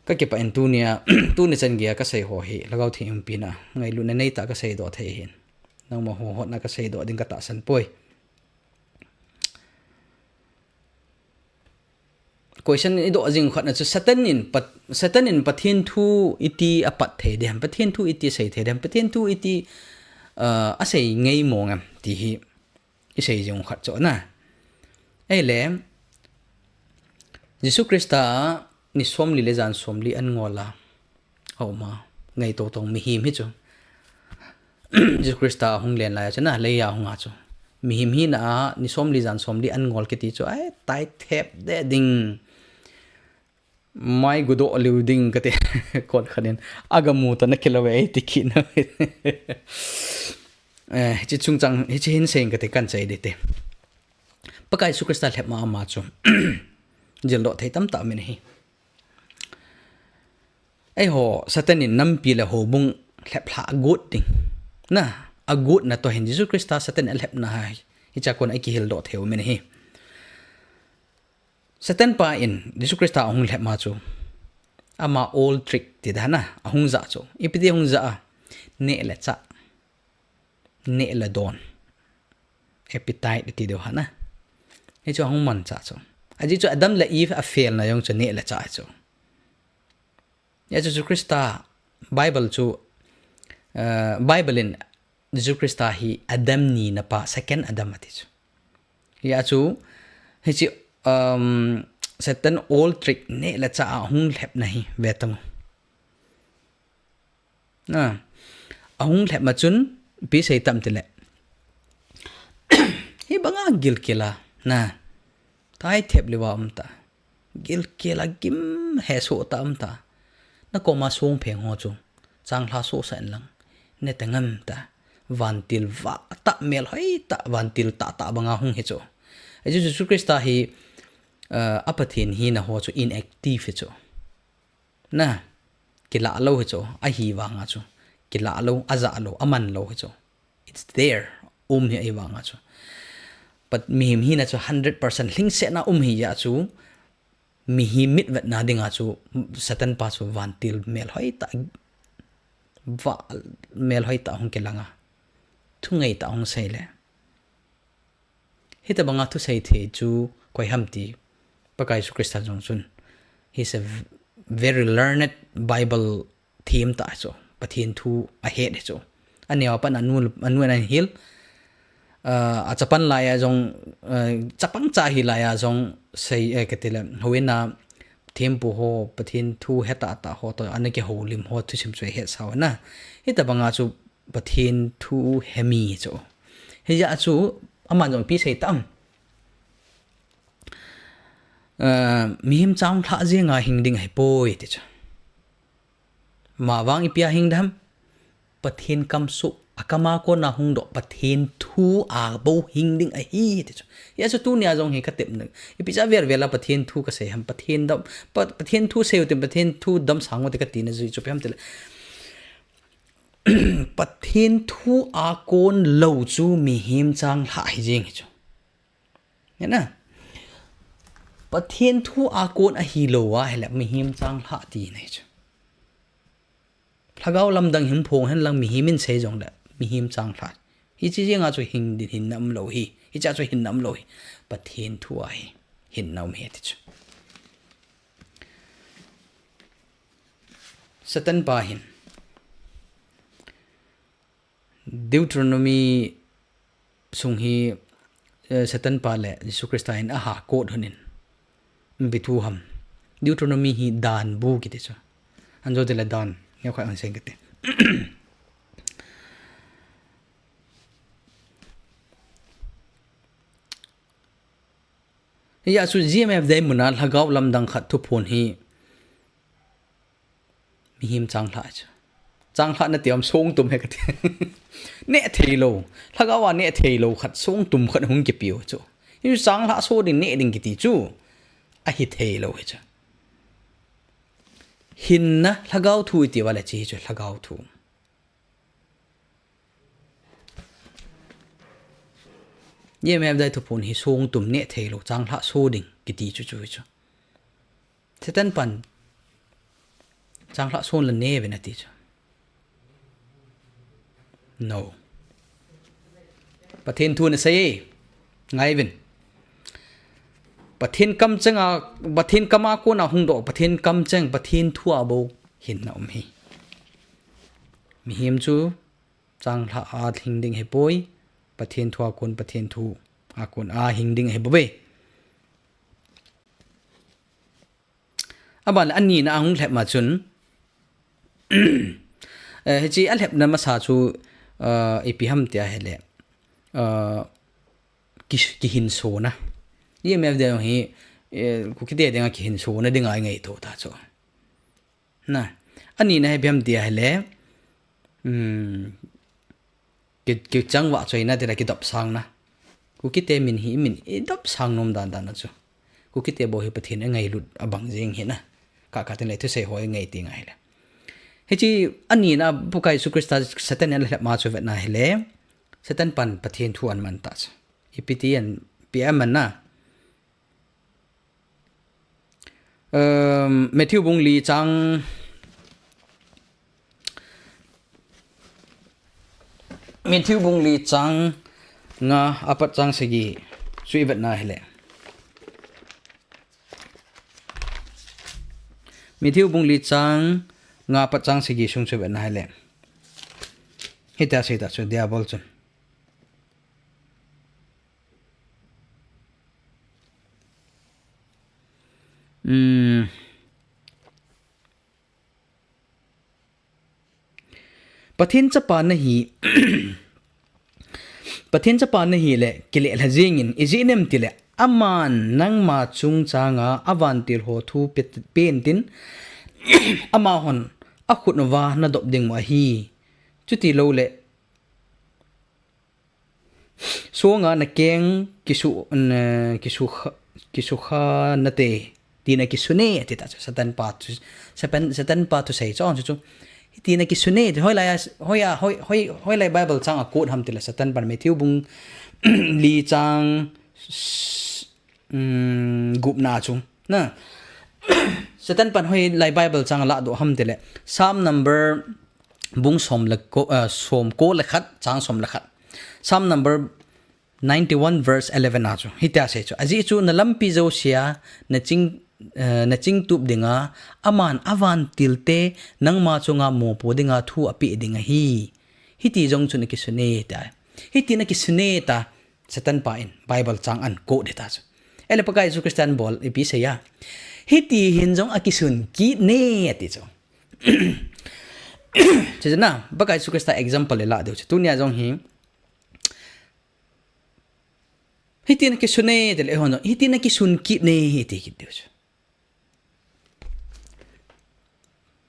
ka ke pa entunia tu ne chan gia ka sei ho hi lagau thing pi na ngai lu ne nei ta ka sei do thei hin nang ma ho na ka sei do ding ka ta san poi question ido jing khat na chu satan in pathin thu iti apat the dem pathin thu iti sei the dem pathin thu iti a sei ngei mongam ti hi I sei jing khat cho na ai le Jesus Christa ni som li le jan som li an ngola au ma ngai to tong mi hi mi chu Jesus Christa hung len la cha na le ya hung a chu mi hi na ni som li jan som li an ngol ke ti chu ai tai thep de ding mai gudo living kate kon khanen agamu ta na kilawe tiki na chi chungchang hi chi hin seng kate kan chai dete pakai su kristal hep ma ma chu jel do thei tam ta min hi ai ho satanin nampi la ho bung hep hla good ding na a good na to hin Jesus Christa satan hep na hai hi cha kon ai ki hil do theu min hi satan pa in Jesus Christa hung hep ma chu ama old trick ti da na hung za chu ipidi hung za ne la cha ne la don appetite ti do hana hi chu hung man cha chu aji chu adam la eve a fail na yong chu ne la cha chu ya Jesus Christa Bible chu Bible in Jesus Christa hi adam ni na pa second adam ati chu ya chu hi chi satan old trick ne la cha hung lep nahi vetang na hung lep ma chun bi sei tam tile hi banga gil kela na tai thep lewa amta gil kela gim he so ta amta na ko ma song pheng ho chu chang hla so san lang ne tangam ta vantil va ta mel hoi ta vantil ta ta banga hung he chu Jesus Christa hi apathin hi na ho chu inactive chu na kila lo he chu a hi wa nga chu kila lo aza lo aman lo he chu it's there hi ai wa nga chu but mi him hi na chu 100% ling se na hi ya chu mi hi mit vet na dinga chu satan pa chu vantil mel hoi ta va mel hoi ta hong kelanga thungai ta hong sai le hita banga thu sai the chu koi hamti pakai su Krista jongsun he's a very learned Bible theme ta so pathin thu a head so ania pan anu an hil a chapan la ya jong chapang cha hi la ya jong sei ketela hoina theme pu ho pathin thu heta ta ho to anake holim ho thu sim choi he saw na hita banga chu pathin thu hemi so he ya chu aman jong pi sei tam mihim chang tha jenga hingding hai poi ti cha ma wang ipia hingdam pathin kam su akama ko na hung do pathin thu a bo hingding a hi ti cha ya chu tu nia jong he khatep na ipi cha ver vela pathin thu ka se ham pathin dam pathin thu se utim pathin thu dam sang te ka ti na ju chu pem tel pathin thu a kon lo chu mihim chang la hi jeng chu na pathen thu a kon a hi lo wa hela mi him chang hla ti nei chu LHAGAO LAMDANG him phong hen lang mi himin sei jong da mi him chang hla hi chi jenga chu hing din hin nam lo hi cha chu hin nam lo hi pathen thu a hi hin nam he ti chu satan pa hin Deuteronomy sung hi satan pa le Jesus Christa in a ha code hunin bitu ham Deuteronomy hi dan bu kite cha anjo de la dan ne khwa an seng kite ya su gmf dai munal LHAGAO LAMDANG khat thu phon hi mi him chang hla cha chang hla na tiam song tum he kate ne theilo LHAGAO wa ne theilo khat song tum khat hung ki piu chu yu chang hla so ding ne ding ki ti chu a hi thei lo he cha hin na LHAGAO thu ti wala chi chu LHAGAO thu ye me dai thu pun hi song tum ne thei lo chang hla so ding ki ti chu chu chu setan pan chang hla son la ne ve na ti chu no pathen thu na sei ngai vin pathen kam changa pathen kama ko na hung do pathen kam chang pathen thua bo hin na hi mi him chu chang hla a thing ding he poi pathen thua kon pathen thu a kon a hing ding he bobe aban ani na hung lep ma chun he chi al hep na ma sa chu epi ham tia hele ki hin so na ye me de hi ku ki te denga ki hin so na dinga ngai to ta cho na ani na biam dia hele ki changwa choi na te ki dop sang na ku ki te min hi min dop sang nom dan dan na cho ku ki te bo hi pathin ngai lut abang jing hi na ka ka te le thu se hoi ngai ti ngai le he chi ani na Pakai su Krista satan an le ma cho vet na hele satan pan pathin thu an man ta ipiti an pm na Matthew bung li chang Matthew bung li chang nga apat chang segi sui vet na hele Matthew bung li chang nga apat chang segi sung sui vet na hele hita se ta so dia bol chun pathen chapa na hi pathen chapa na hi le kile la jingin izinem tile aman nang ma chung changa avantil ho thu pen tin ama hon akhut wa na dop ding ma hi chuti lo le so nga na keng kisu kha na te tina kisune ti ta satan pa tu sei chon chu tina kisune hoi lai Bible chang a quote ham tila satan pan Matthew bung li chang gup na chung na satan pan hoi lai Bible chang la do ham tile Psalm number bung som ko le khat chang som le khat Psalm number 91 verse 11 achu hita se chu aji chu na lampi zo sia na ching tup dinga aman avan tilte nangma chunga mo po dinga thu api dinga hiti jong chu na ki sune ta hiti na ki sune ta satan pa in Bible chang an ko de ta chu ele Pakai su Christian bol epi se ya hiti hin jong akisun ki ne ati chu chena Pakai su Christian example la de chu tunia jong hi hiti na ki sune de le hono hiti na ki sun ki ne hiti ki de chu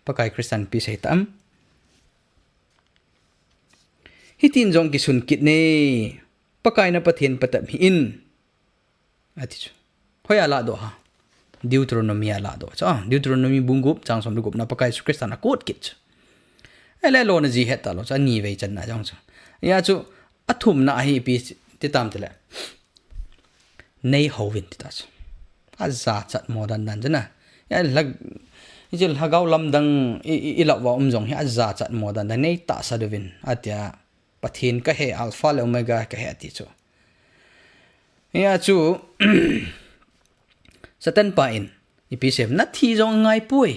Pakai Christian pi sei tam hitin jong ki sun kit ne Pakai na pathen patam hi in ati chu hoya la do ha Deuteronomy la do cha Deuteronomy bungup chang som gup na Pakai su Christian na kot kit ele lo na ji het ta lo cha ni ve chan na jong cha ya chu athum na hi pi ti tam tele nei hovin ti ta chu azza chat modern dan jana ya lag ijil LHAGAO LAMDANG ilawa umjong hi azza chat modan da nei ta sadovin atia pathin ka he alpha le omega ka he ati chu ya chu satan pa in ipisem na thi jong ngai pui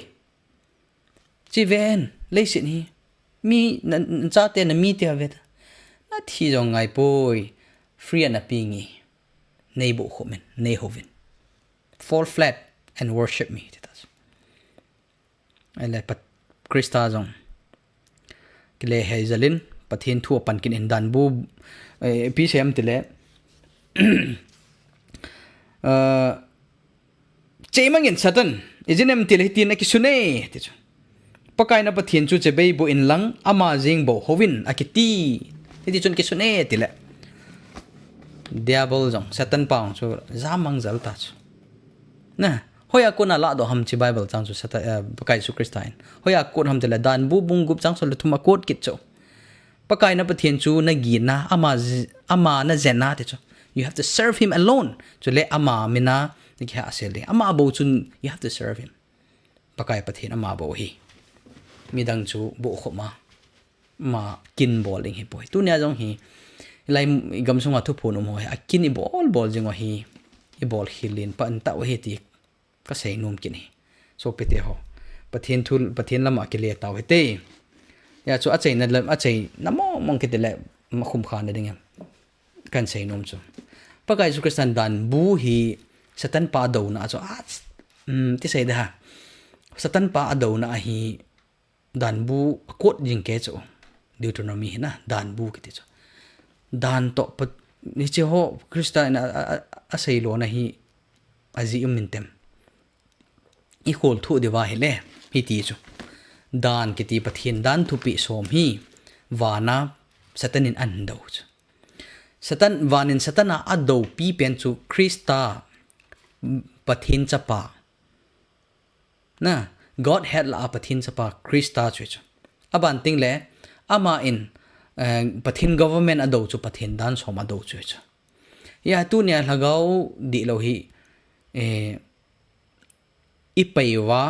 chi ven leisin hi mi cha te na mi te vet na thi jong ngai pui free na pingi nei bo khomen nei hovin fall flat and worship me ele pat Krista jong kile hazelin pathin thu pan kin in dan bu pi sem tile chemangin satan izinem tile tin ki sune ti chu Pakai na pathin chu che bei bo in lang ama jing bo hovin akiti ti chun ki sune tile diabol jong satan paung chu zamang zal ta chu na hoya ko na la do ham chi Bible chang chu sata Pakai su Christian hoya ko ham tela dan bu bung gup chang sol thuma kot kit cho Pakai na pathen chu na gi na ama na zena te cho you have to serve him alone chu le ama mina ni kha asele ama bo chun you have to serve him Pakai pathen ama bo hi midang chu bo khoma ma kin bowling hi poi tu nya jong hi lai gam sunga thu phun mo ha kin i bol jing hi i bol hilin pa an ta hi ti ka sei num kini so pete ho pathen lama ke le taw hete ya chu achei na lam achei namo mong ke tele ma khum khan na ding kan sei num chu Pakai su Christian dan bu hi satan pa do na chu ti sei da satan pa do na hi dan bu kot jing ke chu Deuteronomy na dan bu ki ti chu dan to ni che ho Christian a sei lo na hi azi mintem I khol thu dewa hele hi ti chu dan ki ti pathin dan thu pi som hi wana satanin an do chu satan wanin satana ado pi pen chu Krista pathin chapa na God had la pathin chapa Krista chu chu aban ting le ama in pathin government ado chu pathin dan som ado chu chu ya tu nia lhagau di lo hi ipaiwa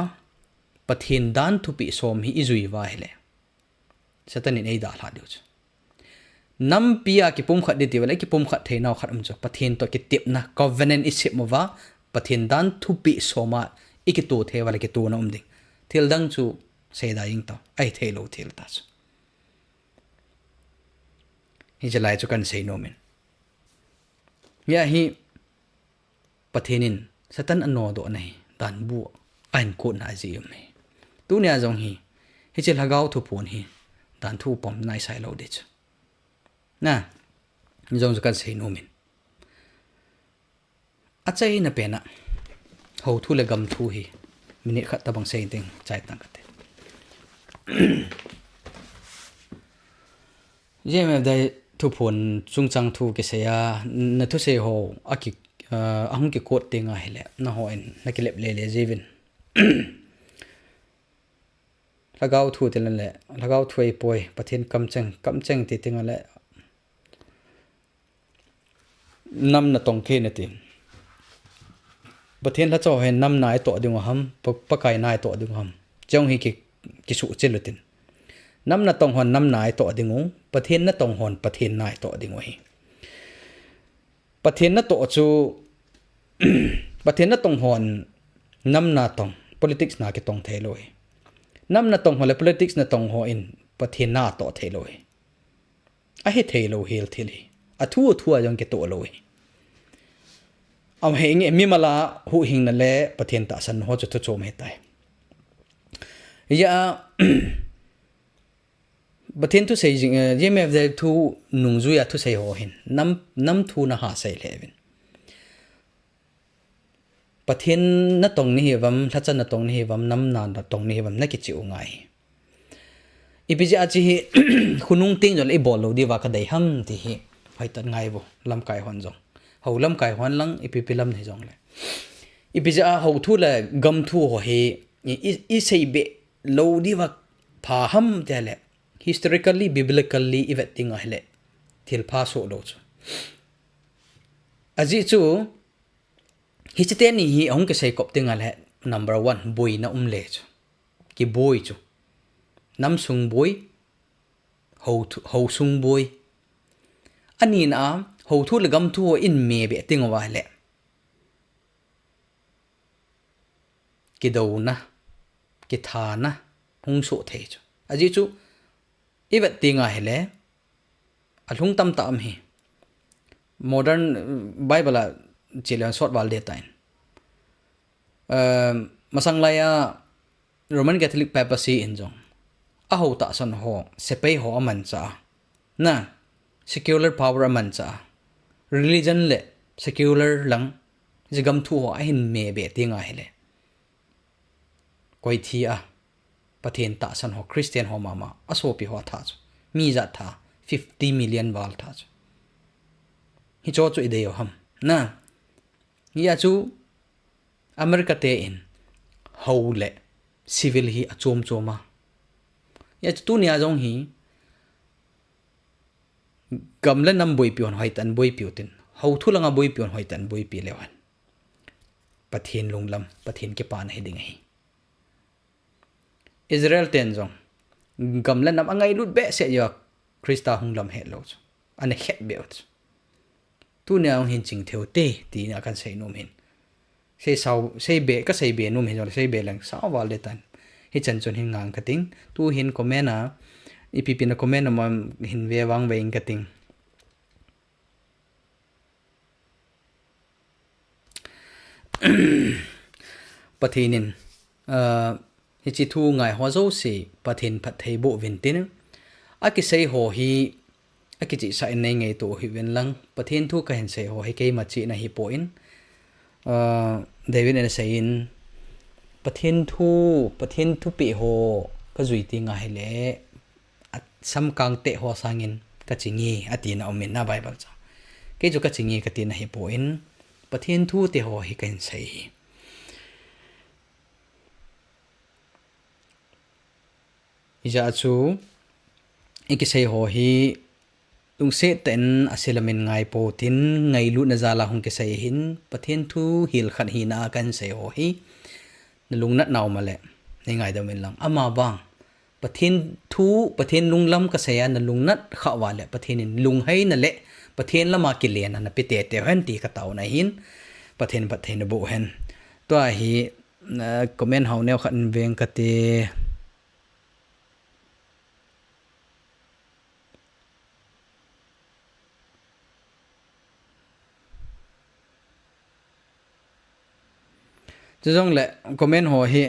pathin dan thu pi som hi izuiwa hele satanin ei da hla deu chu nam pia ki pum khat de ti wala ki pum khat theinaw khat am chu pathin to ki tip na covenant isip mowa pathin dan thu pi soma ikitu the wala ki tu na umding thil dang chu seda ing to ai thelo thil ta chu hi jalai chu kan sei no men ya hi pathinin satan anno do nei dan bu ain ko na ji me tu nya jong hi chel hagau thu pon hi dan thu pom nai sai lo de chu na jong kan sei no men achai na pena ho thu le gam thu hi minute khat tabang sei ting chai tang kate jem dai thu pon chung chang thu ke se ya na thu se ho aki ahung ki kot tinga hele na ho en na ki lep le jevin lagau thu te le lagau thui poi pathin kam cheng ti tinga le nam na tong khe na tin pathin la chaw hen nam nai to ding ham pakai nai to ding ham chong hi ki su chelutin nam na tong hon nam nai to dingu pathin na tong hon pathin nai to dingu hi pathin na to chu pathin na tong hon nam na tong politics na ke tong theloi nam na tong hole politics na tong ho in pathin na to theloi a hi thelo hel thili a thu ajong ke to loi am heng mi mala hu hing na le pathin ta san ho chu chom he tai ya pathin tu sei jing jmf de thu nungzu ya thu sei ho hin nam thu na ha sei levin pathin na tong ni hiwam thachan na tong ni hiwam nam na na tong ni hiwam na ki chi ungai ipiji achi hi khunung ting jol ibol lo diwa ka dai ham ti hi phaitan ngai bo lam kai hon jong ho lam kai hon lang ipipilam ni jong le ipiji a ho thu la gam thu ho he I sei be lo diwa pha ham te le historically biblically evetting a hele thil pha so lo chu aji chu hichite ni hi ong ke sei kop tinga le number 1 boy na le chu ki boy chu nam sung boy ho sung boy ani na ho thu le gam thu in me be tinga wa le ki do na ki tha na hung so the chu aji chu ibat tinga hele alhung tam tam hi modern bible chilan short wal de tain masang laya roman catholic papacy injong a ho ta san ho sepei ho aman cha na secular power aman cha religion le secular lang jigam thu ho a hin me be tinga hele koi thi a pathen ta san ho christian ho mama aso pi ho tha mi za tha 50 million wal tha hi cho chu ide yo ham na ya chu america te in hole civil hi achom choma ya chu nia jong hi gamla nam boi pion haitan boi piutin ho thulanga boi pion haitan boi pi lewan pathen lunglam pathen ke pan he ding hi Israel ten jong gamla nam angai lut be se ya Krista hunglam he lo ane het be ot tu ne ang hin ching theo te ti na kan sei nom hin sei be ka sei be nom hin sei be lang sa wal de tan hi chan chon hin ngang kating tu hin comment na ipp na comment na mam hin ve wang ve ing kating pathinin hi chi thu ngai ho zo si pathin phat thei bo vin tin aki sei ho hi aki chi sai nei ngai to hi ven lang pathin thu ka hen sei ho hi ke ma chi na hi po in David and sayin pathen thu pe ho ka zui ti nga hele sam kang te ho sangin ka chingi atina omin na Bible cha ke jo ka chingi ka tin hi poin pathen thu te ho hi kan sai ija chu ikisei ho hi tung se ten asilamin ngai po tin ngai lu na zala hung kisei hin pathen thu hil khat hi na kan sei ho hi lung nat naw male nei ngai da min lang ama bang pathen lunglam ka saya na lung nat kha wale pathen in lung hai na le pathen lama ki len na pite te hen ti ka taw na hin pathen bo hen to hi comment haw neu khan veng ka te Jong le comment ho hi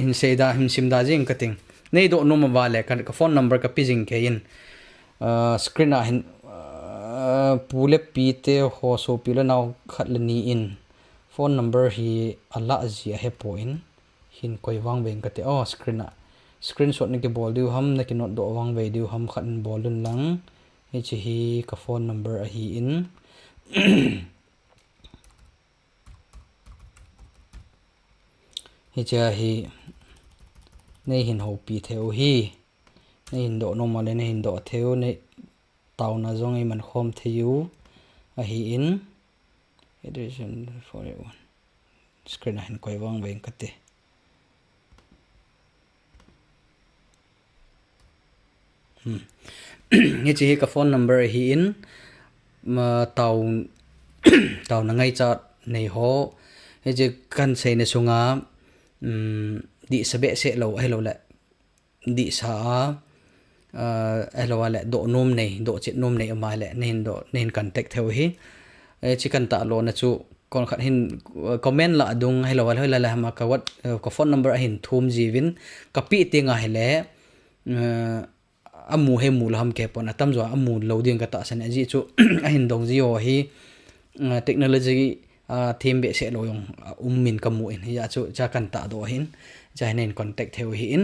hin seida him simda jing kating nei do no ma wale ka phone number ka pijing ke in screen a hin pule pi te ho so pile naw khatlani in phone number hi ala ji he point hin koi wang beng ka te screenshot ni ke bol du ham na ki not do wang ve du ham khat bol dun lang hi ka phone number a hi in hi cha hi nei hin ho pi theo hi nei hin do no ma le nei hin do theo nei taw na zong ai man khom theu a hi in edition for one screen a hin koi wang veng ka te hi chi ka phone number hi in ma taw na ngai cha nei ho he je kan sei ne sunga di sabe se lo hello la di sa hello la do nom nei do chit nom nei ma la nen contact theo hi chikan ta lo na chu kon khat hin comment la dung hello la ma ka wat ko phone number hin thum jiwin ka pi te nga hele amu he mu lam ke pon atam zo amu lo ding ka ta san ji chu a hin dong ji ho hi technology theme be se lo yong min kamu in ya chu cha kan ta do hin cha nen contact theo hi in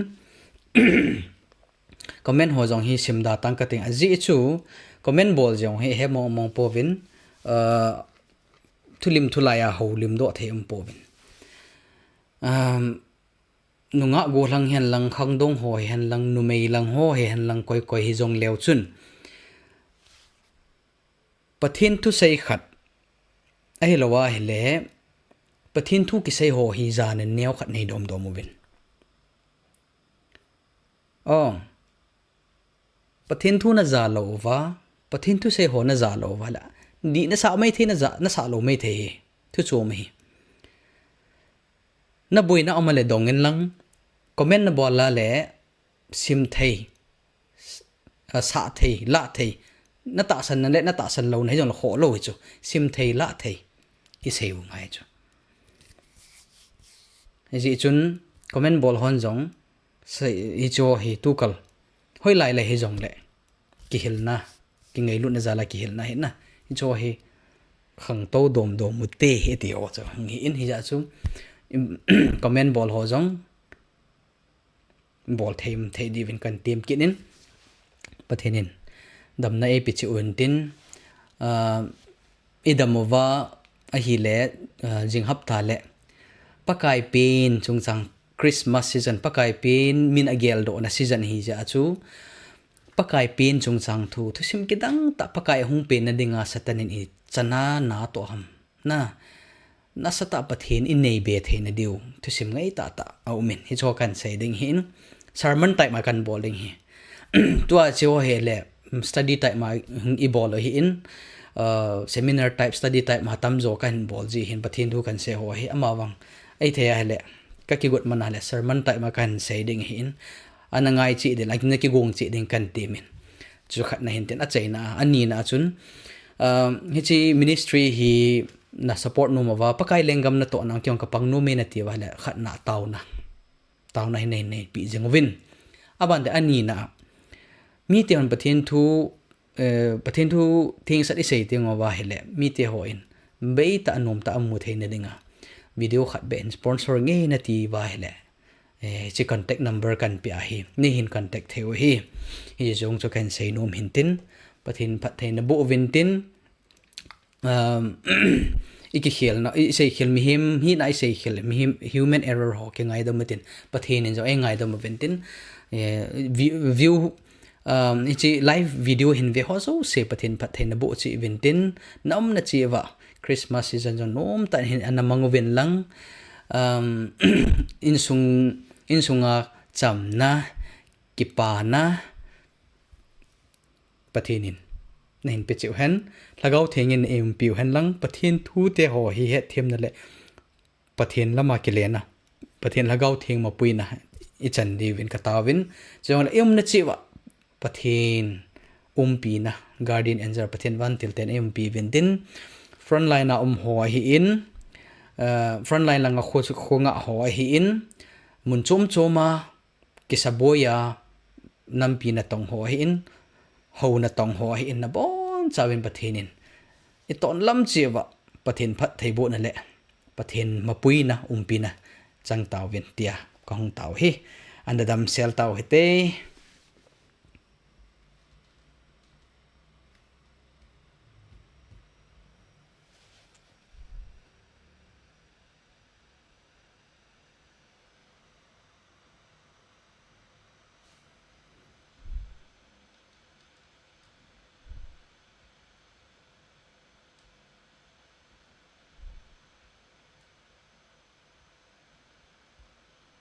comment ho jong hi simda tang ka ting aji chu comment bol jong hi he mong povin thulim thulaya holim do theim povin nunga go lang hen lang khang dong ho hen lang numei lang ho hen lang koi hi jong leo chun pathin tu sei khat ai lawa hele pathin thu ki sei ho hi zan ne neu khat nei dom movin pathin thu na za lo wa pathin thu sei ho na za lo wa la di na sa mai the na sa lo mai the thu chu mai na boina amale dongen lang comment na bola le sim thei sa thei la thei na ta san lo nei jong lo kho lo chu sim thei la thei i seu ngai chu ji chun comment bol hon jong sai i cho hi tukal hoi lai le hi jong le ki hilna ki ngei lu na zala ki hilna he na i cho hi khang to dom mu te he ti o cho ngi in hi ja chu comment bol ho jong bol thei di vin kan tem kinin pathenin damna e pichi untin idamova a hi le jing hap tha le pakai pin chungchang Christmas season pakai pin min agel do na season hi ja chu pakai pin chungchang thu sim kidang ta pakai hung pe na dinga satanin i chana na to ham na sata pathen in nei be the na diu sim ngai ta au min hi cho kan sei ding hin sermon type ma kan bowling hi tua cho he le study type ma ibol hi in seminar type study type ma tam zo kan bol ji hin pathin thu kan se ho hi amawang ai the hele ka ki got mana le sermon type ma kan sei ding hin anangai chi de like na ki gong chi ding kan ti min chu khat na hin ten a chaina ani na chun hi chi ministry hi na support no mawa pakai lengam na to nang kyong kapang no me na ti wala khat na taw na hin nei pi jengwin aban de ani na mi te on pathen thu thing sat isei te ngowa hele mi te ho in be ta anom ta amu the na dinga video khat ben sponsor nge na ti wa hele chi contact number kan pi a hi ni hin contact theo hi jong cho kan sei nom hin tin pathin pathen na bo vin tin iki khel na sei khel mi him hi nai sei khel mi him human error ho ke ngai dam tin pathen in jo ai ngai dam vin tin view ichi live video hin ve ho so se pathen na bo chi vin tin nam na chi wa Christmas season jo nom ta hin anamang vin lang insunga chamna kipana pathenin nen pe cheu hen lagau thengin em piu hen lang pathen thu te ho hi he them na le pathen lama ke le na pathen lagau theng ma puina I chan di win katawin jong em na chiwa pathen pi na guardian angel pathen van til ten em pi win din frontline na ho hi in frontline langa khonga ho hi in mun choma kisaboya nampi na tong ho hi in ho na tong ho hi in na bon chawin pathenin iton lam chiwa pathen phat theibo na le pathen mapui na pi na chang tawin tia kong taw hi andadam sel taw hete